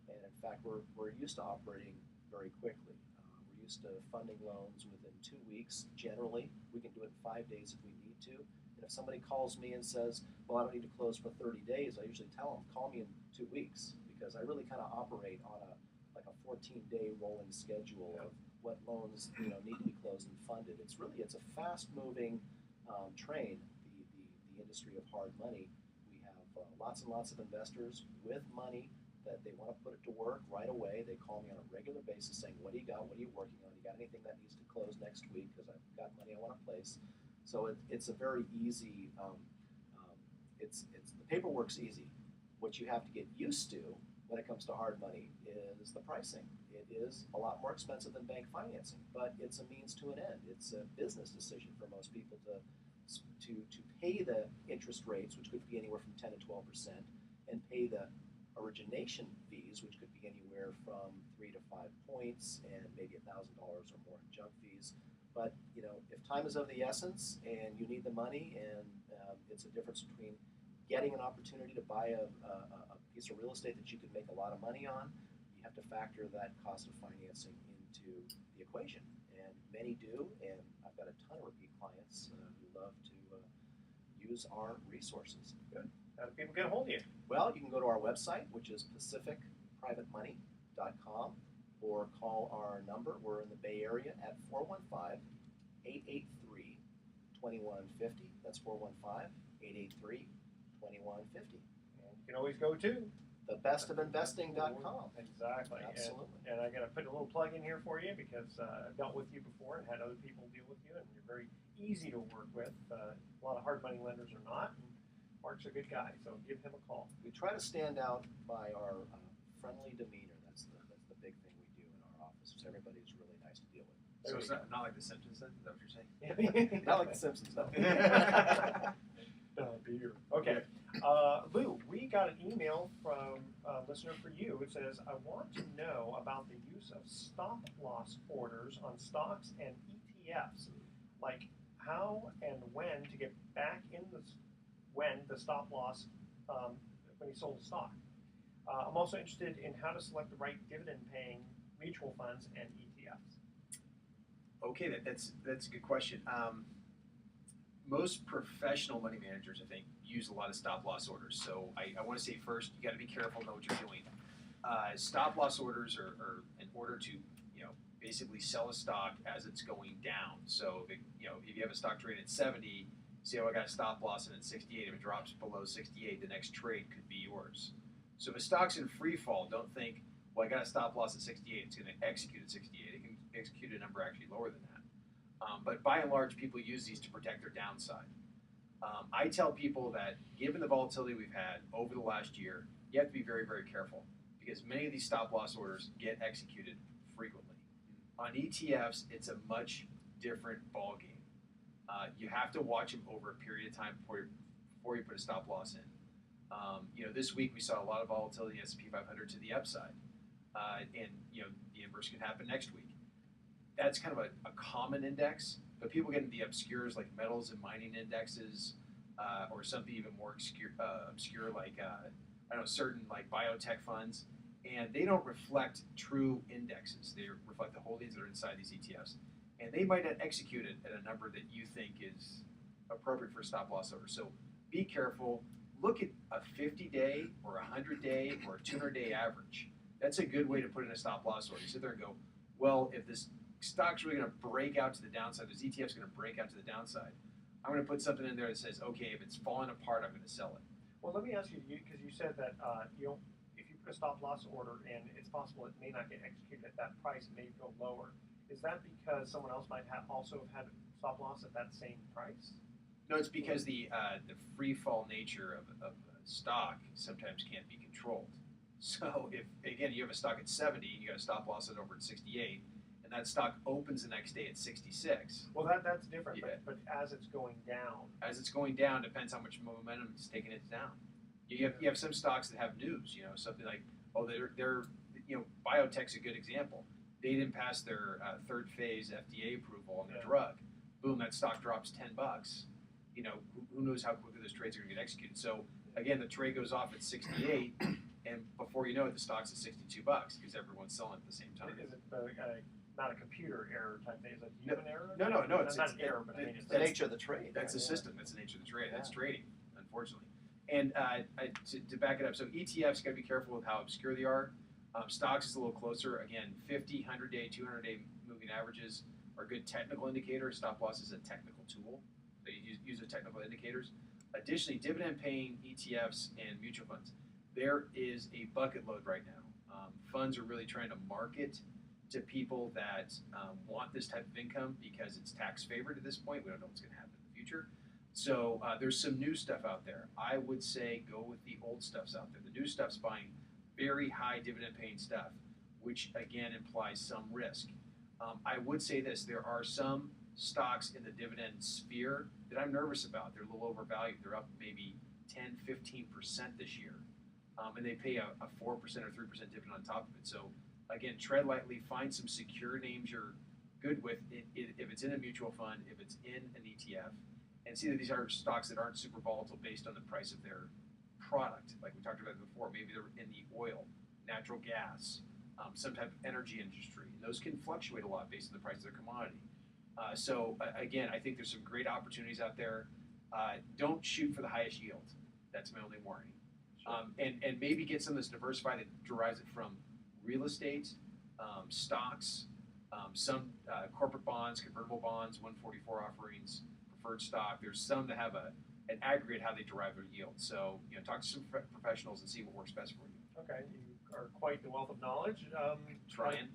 And in fact, we're used to operating very quickly. We're used to funding loans within 2 weeks. Generally, we can do it in 5 days if we need to. And if somebody calls me and says, well, I don't need to close for 30 days, I usually tell them, call me in 2 weeks, because I really kind of operate on a 14-day rolling schedule of what loans need to be closed and funded. It's a fast-moving train, the industry of hard money. We have lots and lots of investors with money that they want to put it to work right away. They call me on a regular basis saying, what do you got? What are you working on? You got anything that needs to close next week? Because I've got money I want to place. So it's a very easy, the paperwork's easy. What you have to get used to when it comes to hard money is the pricing. It is a lot more expensive than bank financing, but it's a means to an end. It's a business decision for most people to pay the interest rates, which could be anywhere from 10 to 12%, and pay the origination fees, which could be anywhere from 3 to 5 points, and maybe $1,000 or more in junk fees. But if time is of the essence and you need the money, and it's a difference between getting an opportunity to buy a piece of real estate that you can make a lot of money on, you have to factor that cost of financing into the equation. And many do, and I've got a ton of repeat clients who love to use our resources. Good. How do people get a hold of you? Well, you can go to our website, which is pacificprivatemoney.com, or call our number. We're in the Bay Area at 415-883-2150. That's 415-883-2150. And you can always go to thebestofinvesting.com. Exactly. Absolutely. And I got to put a little plug in here for you, because I've dealt with you before and had other people deal with you, and you're very easy to work with. A lot of hard money lenders are not. And Mark's a good guy, so give him a call. We try to stand out by our friendly demeanor. That's the big thing we do in our office. Everybody's really nice to deal with. So it's not like The Simpsons then? Is that what you're saying? Not like The Simpsons, no. Beer. Okay. Lou, we got an email from a listener for you. It says, I want to know about the use of stop-loss orders on stocks and ETFs. Like how and when to get back in when the stop-loss, when you sold the stock. I'm also interested in how to select the right dividend-paying mutual funds and ETFs. Okay, that's a good question. Most professional money managers, I think, use a lot of stop-loss orders. So I want to say first, you got to be careful, know what you're doing. Stop-loss orders are in order to, basically sell a stock as it's going down. So if you have a stock trade at 70, say, I got a stop-loss and at 68. If it drops below 68, the next trade could be yours. So if a stock's in free fall, don't think, well, I got a stop-loss at 68. It's going to execute at 68. It can execute a number actually lower than that. But by and large, people use these to protect their downside. I tell people that given the volatility we've had over the last year, you have to be very, very careful because many of these stop loss orders get executed frequently. On ETFs, it's a much different ballgame. You have to watch them over a period of time before you put a stop loss in. This week we saw a lot of volatility in the S&P 500 to the upside, and the inverse can happen next week. That's kind of a common index, but people get into the obscures like metals and mining indexes, or something even more obscure like certain like biotech funds, and they don't reflect true indexes. They reflect the holdings that are inside these ETFs, and they might not execute it at a number that you think is appropriate for a stop loss order. So be careful. Look at a 50-day or a 100-day or a 200-day average. That's a good way to put in a stop loss order. You sit there and go, well, if this stock's really going to break out to the downside, this ETF's going to break out to the downside, I'm going to put something in there that says, okay, if it's falling apart, I'm going to sell it. Well, let me ask you, because you said that if you put a stop loss order in, it's possible it may not get executed at that price, it may go lower. Is that because someone else might also have had a stop loss at that same price? No, it's because the free fall nature of stock sometimes can't be controlled. So if, again, you have a stock at 70, you got a stop loss at over at 68, and that stock opens the next day at 66. Well, that's different, Yeah. but as it's going down. As it's going down, depends how much momentum it's taking it down. You have some stocks that have news, something like, they're biotech's a good example. They didn't pass their third phase FDA approval on the drug. Boom, that stock drops $10. Who knows how quickly those trades are going to get executed. So again, the trade goes off at 68, and before you know it, the stock's at $62 because everyone's selling at the same time. Is it not a computer error type thing? Is it human error? No. It's not an error, but I mean, It's the nature of the trade. That's the system. That's the nature of the trade. That's trading, unfortunately. And to back it up, so ETFs, got to be careful with how obscure they are. Stocks is a little closer. Again, 50, 100-day, 200-day moving averages are good technical indicators. Stop loss is a technical tool. So you use the technical indicators. Additionally, dividend-paying ETFs and mutual funds. There is a bucket load right now. Funds are really trying to market to people that want this type of income because it's tax favored at this point. We don't know what's going to happen in the future. So there's some new stuff out there. I would say go with the old stuff's out there. The new stuff's buying very high dividend-paying stuff, which again implies some risk. I would say this: there are some stocks in the dividend sphere that I'm nervous about. They're a little overvalued. They're up maybe 10, 15% this year, and they pay a 4% or 3% dividend on top of it. So again, tread lightly. Find some secure names you're good with. If it's in a mutual fund, if it's in an ETF, and see that these are stocks that aren't super volatile based on the price of their product. Like we talked about before, maybe they're in the oil, natural gas, some type of energy industry. Those can fluctuate a lot based on the price of their commodity. So again, I think there's some great opportunities out there. Don't shoot for the highest yield. That's my only warning. And maybe get some that's diversified that derives it from real estate, stocks, some corporate bonds, convertible bonds, 144 offerings, preferred stock. There's some that have an aggregate how they derive their yield. So talk to some professionals and see what works best for you. Okay, you are quite the wealth of knowledge. Trying.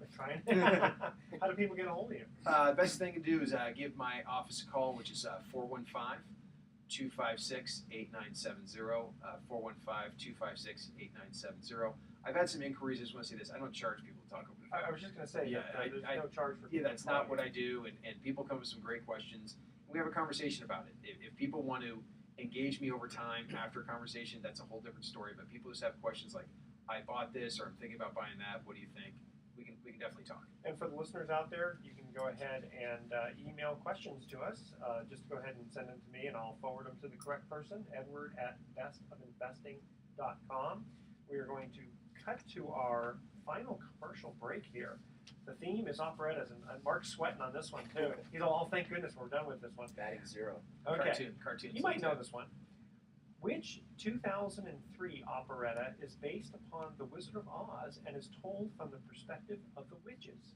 How do people get a hold of you? Best thing to do is give my office a call, which is 415-256-8970, 415-256-8970. I've had some inquiries. I just want to say this. I don't charge people to talk over the phone. I was just going to say, there's no charge for people. Yeah, that's not what I do, and people come with some great questions. We have a conversation about it. If people want to engage me over time after a conversation, that's a whole different story. But people just have questions like, I bought this, or I'm thinking about buying that. What do you think? We can definitely talk. And for the listeners out there, you can go ahead and email questions to us. Just go ahead and send them to me, and I'll forward them to the correct person, Edward at bestofinvesting.com. We are going to cut to our final commercial break here. The theme is operettas, and Mark's sweating on this one too. He's all, thank goodness we're done with this one. Batting zero. Okay. Cartoon. You might know this one. Which 2003 operetta is based upon The Wizard of Oz and is told from the perspective of the witches?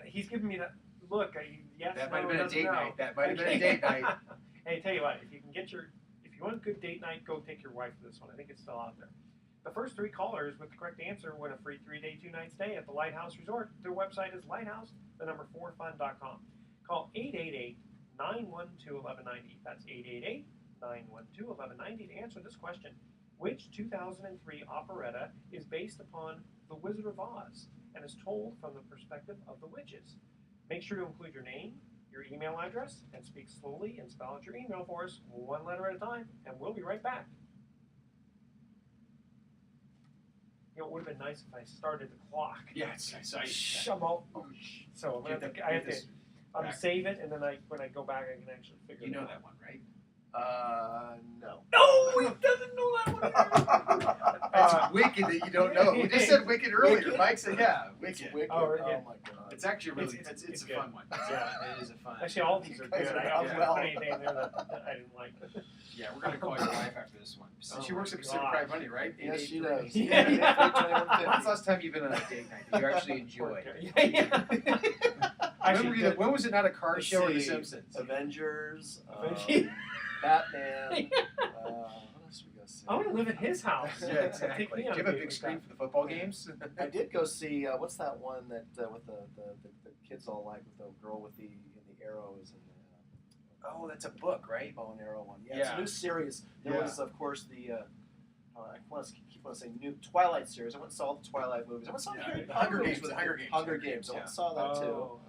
He's giving me that look. Yes, that no, might have been a date night. That might have been a Okay. date night. Hey, tell you what, if you want a good date night, go take your wife to this one. I think it's still out there. The first 3 callers with the correct answer win a free 3-day, 2-night stay at the Lighthouse Resort. Their website is lighthouse4fun.com. Call 888-912-1190. That's 888-912-1190 to answer this question. Which 2003 operetta is based upon The Wizard of Oz and is told from the perspective of the witches? Make sure to include your name, your email address, and speak slowly and spell out your email for us, one letter at a time, and we'll be right back. You know, it would have been nice if I started the clock. Yeah, it's I'm all, so I'm gonna I have to save it, and then when I go back, I can actually figure it out. You know that one, right? No. No, he doesn't know that one. It's Wicked that you don't know. We just said Wicked earlier. Wicked? Mike said, yeah, Wicked. Wicked. Oh, Oh, yeah. my God. It's actually really, It's it's a good. fun one. Yeah. It is a fun. Actually, all of these are You guys good. are I was well. going to put anything in there that I didn't like. Yeah, we're gonna call your wife after this one. So Oh she works at my Pacific God. Private Money, right? Yes, she 883. does. Yeah. When's the last time you've been on a date night that you actually enjoyed? Yeah. Actually, When was it not a car Let's show or The see. Simpsons? Avengers, Avengers. Batman. What else we got to see? I want to live at his house. Yeah, exactly. Take Do me you on have a date big like screen that. for the football games? I did go see what's that one that with the kids all like with the girl with the arrows and the Oh, that's a book, right? bow and arrow one. Yeah, it's a Yeah. new series. There Yeah. was of course the I want to say new Twilight series. I went and saw the Twilight movies. I went and saw Yeah, Harry the Potter Hunger Games movies. with the Hunger Games. Hunger Games. I went and saw that too. Oh,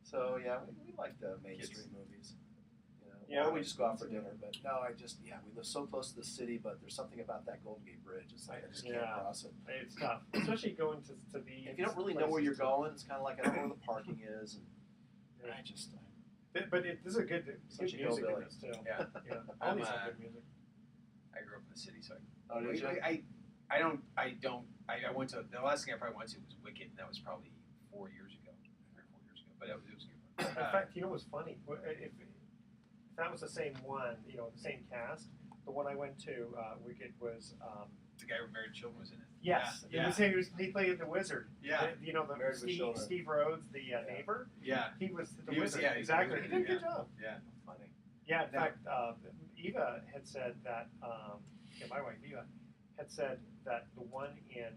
So yeah, we like the mainstream movies. Yeah. Or we just go out for dinner. But no, we live so close to the city, but there's something about that Golden Gate Bridge. It's like I just can't Yeah. cross it. it's tough, especially going to these. If you don't really know where you're going, it's kind of like I don't know where the parking is, and Yeah. I just But this is a good Such a music in hillbilly. this too. Yeah. Yeah. All these I'm, have good music. I grew up in the city, so oh, did you? I went to, the last thing I probably went to was Wicked, and that was probably 3 or 4 years ago, but it was a good In one. fact, you know what's funny? If that was the same one, the same cast, the one I went to, Wicked was. The guy with married children was in it. Yes, Yeah. he played the wizard. Yeah. The Married with Children. Steve Rhodes, the neighbor. Yeah. He was the He was- wizard. yeah, he's the exactly. wizard, He did a good yeah. job. Yeah. Funny. Yeah, in No. fact, Eva had said that, my wife Eva had said that the one in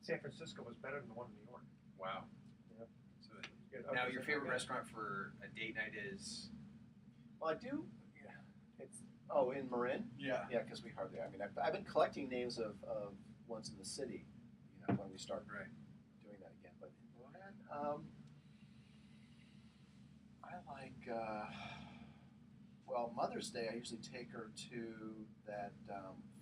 San Francisco was better than the one in New York. Wow. Yeah. So Good. now Okay, your so favorite okay. restaurant for a date night is? Well, I do. Yeah. It's in Marin. Yeah. Yeah, because we hardly. I mean, I've been collecting names of ones in the city. When we start Right. doing that again, but in Marin, I like. Mother's Day, I usually take her to that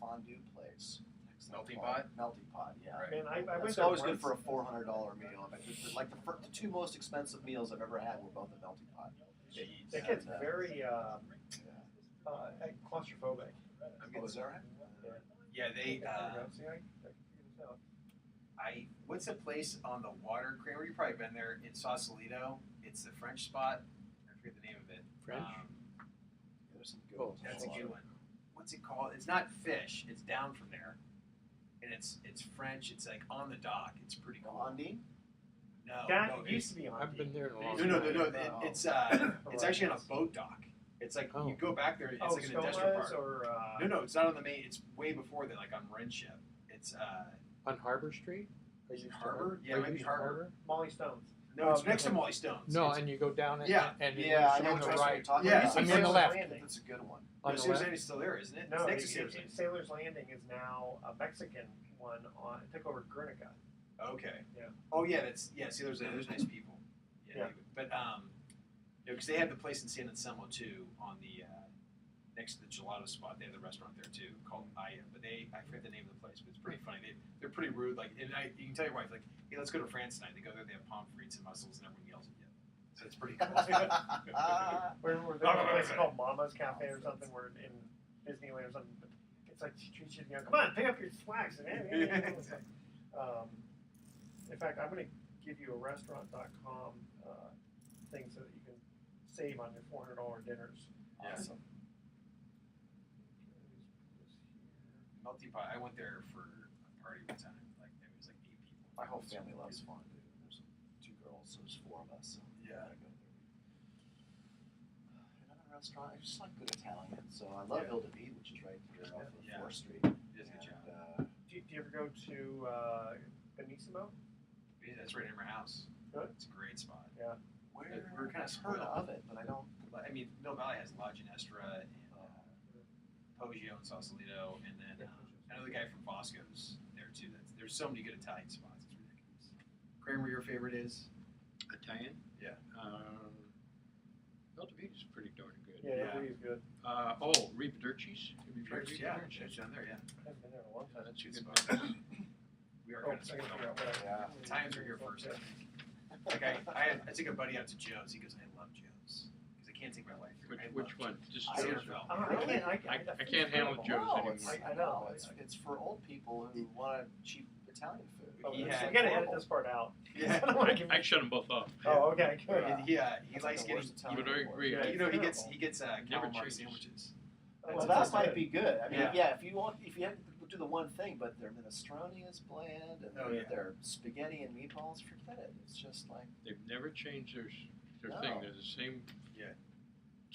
fondue place. Melting Pot? Melting Pot, yeah. Right. Man, I went It's there always once. good for a $400 meal. Like the two most expensive meals I've ever had were both at Melting Pot. Jeez. That gets And, very claustrophobic. I'm Oh, is that right? Yeah, they. There you go. See, I figured this out. What's the place on the water creamery? You've probably been there in Sausalito. It's the French spot. I forget the name of it. French? There's some good Oh, ones. That's a good one. What's it called? It's not fish. It's down from there, and it's French. It's like on the dock. It's pretty cool. Blondie? No, That no, used to be on. I've been there in a long no, time. no. It's actually on a boat dock. It's like you go back there. It's like an industrial park. Or No, it's not on the main. It's way before that, like on Renship. It's On Harbor Street? Are you Harbor? Yeah, Are it might you be to Harbor. Molly Stones. No, it's next to Molly Stones. No, It's- and you go down it. Yeah. And Yeah, I it's know on what the you're right. talking Yeah. about. I mean, on the left. That's a good one. On the Sailor's left. Landing's still there, isn't it? No, it's next to Sailor's Landing. Sailor's Landing is now a Mexican one. It took over Guernica. Okay. Yeah. Oh yeah, Sailor's Landing. There's nice people. Yeah. But because they have the place in San Anselmo too, on the next to the gelato spot. They have the restaurant there too called Aya. But I forget the name of the place, but it's pretty funny. They're pretty rude. Like, and you can tell your wife like, hey, let's go to France tonight. They go there, they have pommes frites and mussels, and everyone yells at you. So it's pretty cool. There's a place called Mama's Cafe or something. Where in Disneyland or something. But it's like she treats you. Come on, pick up your swags. In fact, I'm going to give you a restaurant.com thing so that you can save on your $400 dinners. Awesome. Melting Pot. I went there for a party one time. Like it was like 8 people. My whole family loves fondue. There's 2 girls, so there's 4 of us. So Yeah. I go there. Another restaurant, I just like good Italian. So I love Yeah. Il David, which is right here off of Yeah. 4th Street. It does a good job. Do you ever go to Benissimo? Yeah, that's right in my house. Really? It's a great spot. We're kind of spoiled. heard of it, but I don't. I mean, Mill Valley has La Ginestra and Poggio and Sausalito, and then another guy from Bosco's there too. There's so many good Italian spots. It's ridiculous. Kramer, your favorite is? Italian? Yeah. Beltavita's pretty darn good. Yeah, he's good. Ripaderci's. Have you tried Yeah, Ripaderci's? it's down there. Yeah. I haven't been there in a long time. That's a Good good spot. one. We are Oh, kind of I gotta figure out what I- Italians are here first, I think. Like I took a buddy out to Joe's. He goes, I love Joe's because I can't take my life here. Which one? Just I- Joe's? Sanderfeld. I can't handle Joe's No, anymore. I know. It's for old people who want cheap Italian food. Oh, He we had- gotta edit this part out. Yeah. I don't wanna give I shut them both off. Oh, okay, good. He That's likes the getting. worst Italian But I food. agree. Yeah, You know, he gets terrible. Never calamari changes. sandwiches. Well, That's that might good. be good. I mean, Yeah. if you have to do the one thing, but their minestrone is bland, and Oh, yeah. their spaghetti and meatballs, forget it. It's just like They've never changed their No. thing. They're the same. Yeah.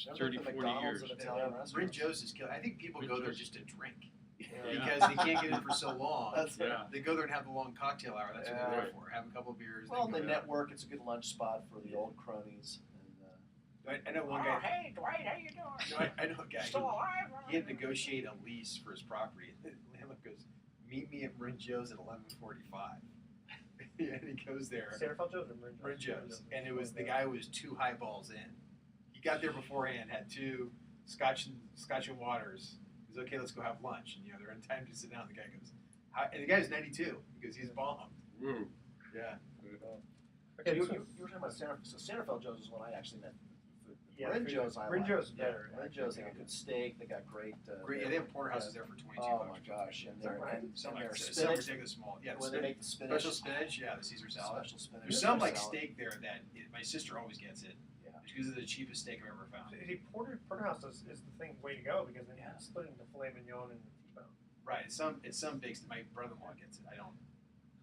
they're 30, like the 40 years. McDonald's of Italian Rin restaurants. Joe's is killing. I think people go there Rin just to drink Yeah. because they can't get in for so long. That's it. Yeah. They go there and have the long cocktail hour. That's what they're Yeah. there for. Have a couple of beers. Well, then the go there. network, it's a good lunch spot for the old cronies. And, I know one guy. hey, Dwight, how you doing? No, I know a guy. Still Who, alive? he had to negotiate a lease for his property. And the landlord goes, "Meet me at Rin Joe's at 11:45." And he goes there. Sanderfeld Joe's or Marin Rin Joe's, and it was the guy was 2 highballs in. He got there beforehand, had 2 scotch and waters. He goes, okay, let's go have lunch. And they're in time to sit down. The guy goes, and the guy's 92 because he's bombed. Woo. Yeah. Okay, you so- were talking about Sanderfeld Joe's is what I actually meant. Yeah, Rin Joe's, I Rin like. Joe's is better. Rin Joe's, they got good steak. They got great. Great. Yeah, they have porterhouses there for $22. Oh my gosh, and their Right. Some their some spinach. ridiculous small. Yeah, When the they make the spinach, special spinach. Yeah, the Caesar salad. Special spinach. There's some Caesar like salad. steak there that my sister always gets it. Yeah. Because it's the cheapest steak I've ever found. See, porterhouse is the thing way to go because then you Yeah. can split it into filet mignon and T-bone. Right. It's some big. My brother-in-law gets it. I don't.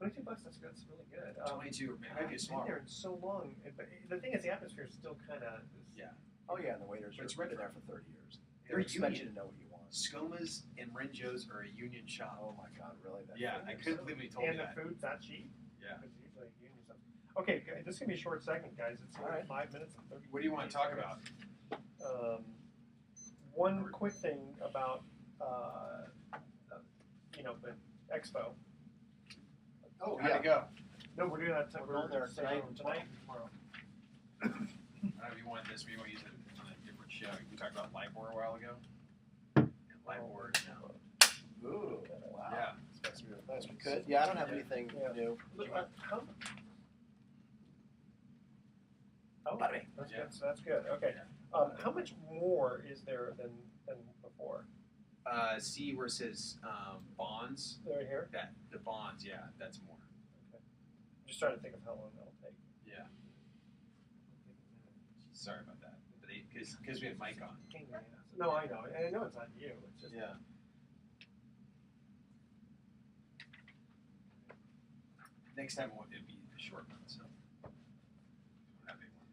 $22, that's good. That's really good. 22 or maybe I've a been small. there in so long, but the thing is, the atmosphere is still kind of. Yeah. Oh yeah, and the waiters But it's are been different. there for 30 years. They're They expect union. you to know what you want. Skomas and Rin Joe's are a union shop. Oh my God, really? That Yeah, food I is- couldn't believe when he told me And the that. food's that cheap. Yeah. Because usually union stuff. Okay, this is gonna be a short segment, guys. It's All right. 5 minutes and 30. What do you want to talk about? One quick thing about the expo. Oh How'd yeah. it go? No, we're doing that We're going there tonight and tonight and tomorrow. I don't know if you want this, maybe we'll use it on a different show. We talked about LIBOR a while ago. And LIBOR is now. Ooh, wow. Yeah. That's good. Yeah, I don't have anything Yeah. new. Look, oh, Pardon me. that's Yeah. good. So that's good. Okay. How much more is there than before? See where it says bonds? Right here. That the bonds, yeah, that's more. I'm just trying to think of how long that'll take. Yeah. Sorry about that. But because we had Mike on. No, I know. And I know it's not you. It's just Yeah. Next time it'd be a short one, so we don't have anyone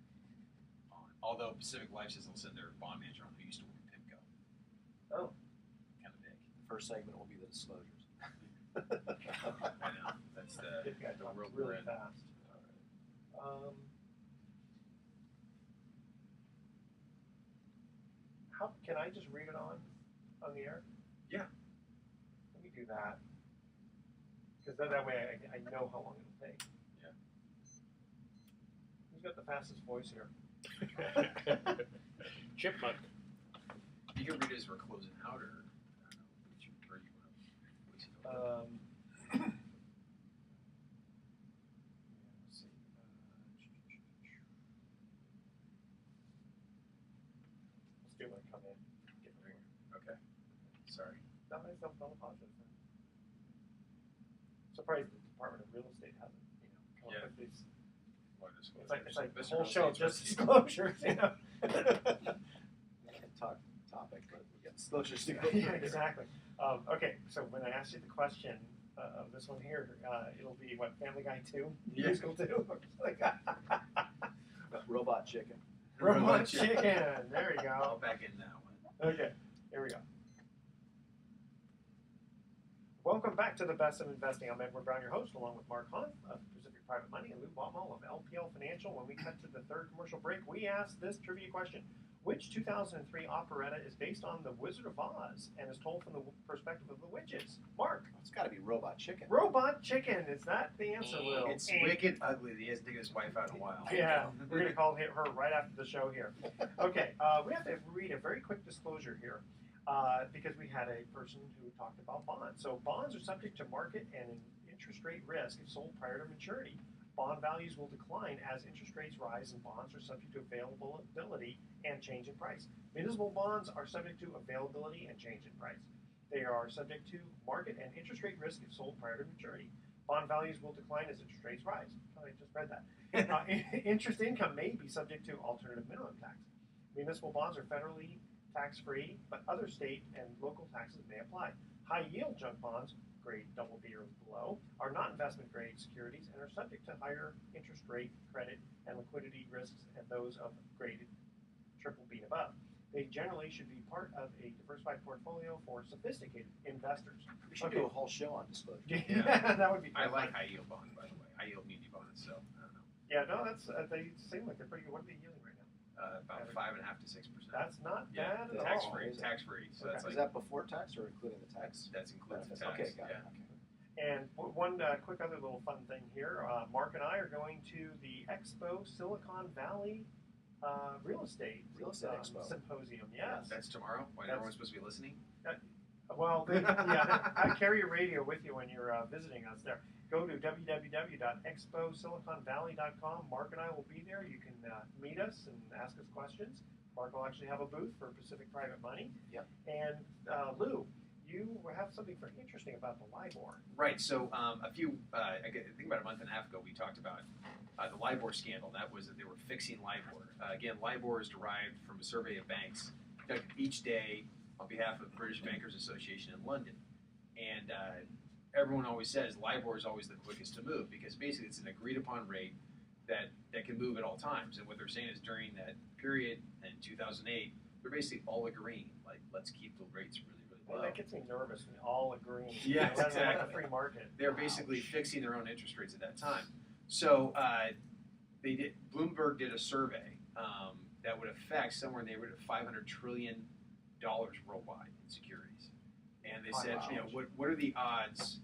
on. Although Pacific Life says they'll send their bond manager on who used to work at PIMCO. Oh. Kind of big. The first segment will be the disclosures. I know. That's the it got the talked world we're really in. fast. All right. How can I just read it on the air? Yeah. Let me do that. Because that way I know how long it'll take. Yeah. Who's got the fastest voice here? Chipmunk. You can read it as we're closing out, or I don't know, which you want to voice it over. Let's see. Let's do it when I come in. Get the ring. Okay. Sorry. No, I don't apologize. Surprised the Department of Real Estate hasn't, come Yeah. up with these. Well, It's like the Mr. whole Real show Estate's just right. disclosures, Topic, but we got disclosures to go. Yeah, exactly. Okay, so when I ask you the question of this one here, it'll be what, Family Guy 2? Yeah. Musical 2? Robot chicken. Robot Chicken. There you I'll go. back in that one. Okay, here we go. Welcome back to the Best of Investing. I'm Edward Brown, your host, along with Mark Hunt of Pacific Private Money and Lou Baumol of LPL Financial. When we cut to the third commercial break, we asked this trivia question. Which 2003 operetta is based on The Wizard of Oz and is told from the perspective of the witches? Mark. It's got to be Robot Chicken. Robot Chicken. Is that the answer, Will? It's wicked ugly that he hasn't taken his wife out in a while. Yeah, we're going to call her right after the show here. Okay, we have to read a very quick disclosure here because we had a person who talked about bonds. So bonds are subject to market and interest rate risk if sold prior to maturity. Bond values will decline as interest rates rise and bonds are subject to availability and change in price. Municipal bonds are subject to availability and change in price. They are subject to market and interest rate risk if sold prior to maturity. Bond values will decline as interest rates rise. Oh, I just read that. Interest income may be subject to alternative minimum tax. Municipal bonds are federally tax-free, but other state and local taxes may apply. High-yield junk bonds, grade BB or below, are not investment-grade securities and are subject to higher interest rate, credit, and liquidity risks than those of grade BBB and above. They generally should be part of a diversified portfolio for sophisticated investors. We should do a whole show on disclosure. Yeah, that would be fun. I like high-yield bonds, by the way. High-yield muni bonds, so I don't know. Yeah, no, that's they seem like they're pretty good. What are they yielding right now? About 5.5 to 6%. That's not bad at tax all. free. Tax free. So Okay. that's Is that before tax or including the tax? That's includes the Benefits? tax. Okay, got it. Yeah. Okay. And one quick other little fun thing here. Mark and I are going to the Expo Silicon Valley Real Estate Expo. Symposium. Yes. That's tomorrow. When everyone's supposed to be listening. Well, I carry your radio with you when you're visiting us there. Go to www.exposiliconvalley.com. Mark and I will be there. You can meet us and ask us questions. Mark will actually have a booth for Pacific Private Money. Yep. And Lou, you have something very interesting about the LIBOR. Right. So I think about a month and a half ago, we talked about the LIBOR scandal. That was that they were fixing LIBOR. Again, LIBOR is derived from a survey of banks conducted each day on behalf of the British Bankers Association in London. And everyone always says LIBOR is always the quickest to move because basically it's an agreed upon rate that can move at all times. And what they're saying is during that period in 2008, they're basically all agreeing, like, let's keep the rates really, really low. That gets me nervous when all agreeing. Yeah, That's like exactly. a free market. They're basically fixing their own interest rates at that time. So Bloomberg did a survey that would affect somewhere in the neighborhood of $500 trillion worldwide in securities. And they said, what are the odds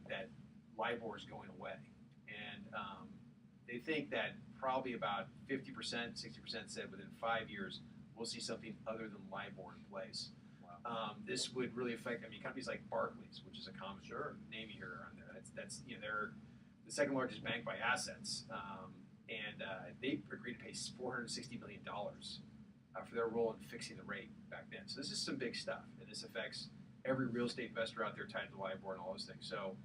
that LIBOR is going away? And they think that probably about 50%, 60% said within 5 years we'll see something other than LIBOR in place. Wow. This would really affect, companies like Barclays, which is a common name you hear around there. That's they're the second largest bank by assets, and they agreed to pay $460 million for their role in fixing the rate back then. So this is some big stuff, and this affects every real estate investor out there tied to LIBOR and all those things. So,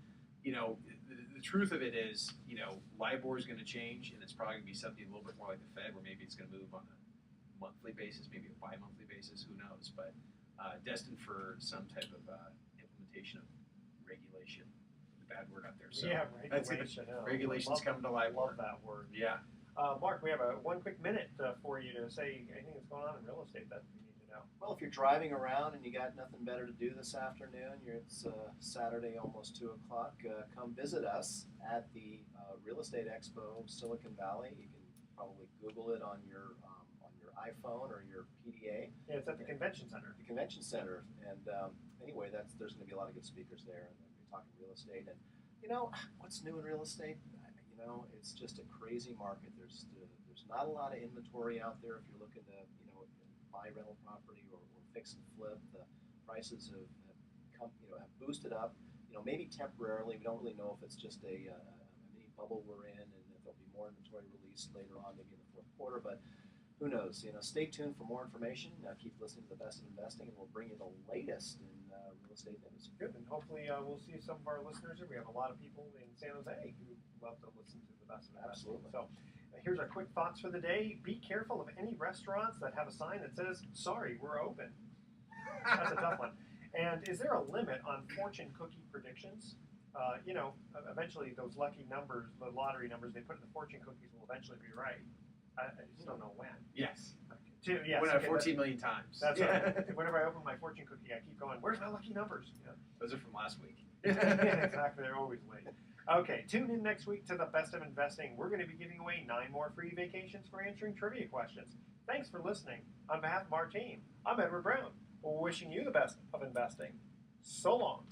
the truth of it is, LIBOR is going to change, and it's probably going to be something a little bit more like the Fed, where maybe it's going to move on a monthly basis, maybe a bi-monthly basis, who knows, but destined for some type of implementation of regulation. The bad word out there. So Yeah, regulation. regulations come to LIBOR. Love that word. Yeah. Mark, we have one quick minute for you to say anything that's going on in real estate that we need to know. Well, if you're driving around and you got nothing better to do this afternoon, it's Saturday, almost 2 o'clock. Come visit us at the Real Estate Expo Silicon Valley. You can probably Google it on your iPhone or your PDA. Yeah, it's at the convention center. The convention center, and anyway, there's going to be a lot of good speakers there, and we're talking real estate. And what's new in real estate? It's just a crazy market. There's not a lot of inventory out there. If you're looking to buy rental property or fix and flip, the prices have boosted up. Maybe temporarily. We don't really know if it's just a mini bubble we're in, and that there'll be more inventory released later on, maybe in the fourth quarter, but. Who knows? Stay tuned for more information. Keep listening to the best of investing, and we'll bring you the latest in real estate news. Good, and hopefully we'll see some of our listeners here. We have a lot of people in San Jose who love to listen to the best of investing. Absolutely. So here's our quick thoughts for the day. Be careful of any restaurants that have a sign that says, "Sorry, we're open." That's a tough one. And is there a limit on fortune cookie predictions? Eventually those lucky numbers, the lottery numbers they put in the fortune cookies will eventually be right. I just don't know when. Yes. Okay. Yes. Went out 14 million times. That's right. Whenever I open my fortune cookie, I keep going, "Where's my lucky numbers?" Those are from last week. Yeah, exactly. They're always late. Okay, tune in next week to the Best of Investing. We're going to be giving away 9 more free vacations for answering trivia questions. Thanks for listening. On behalf of our team, I'm Edward Brown, wishing you the best of investing. So long.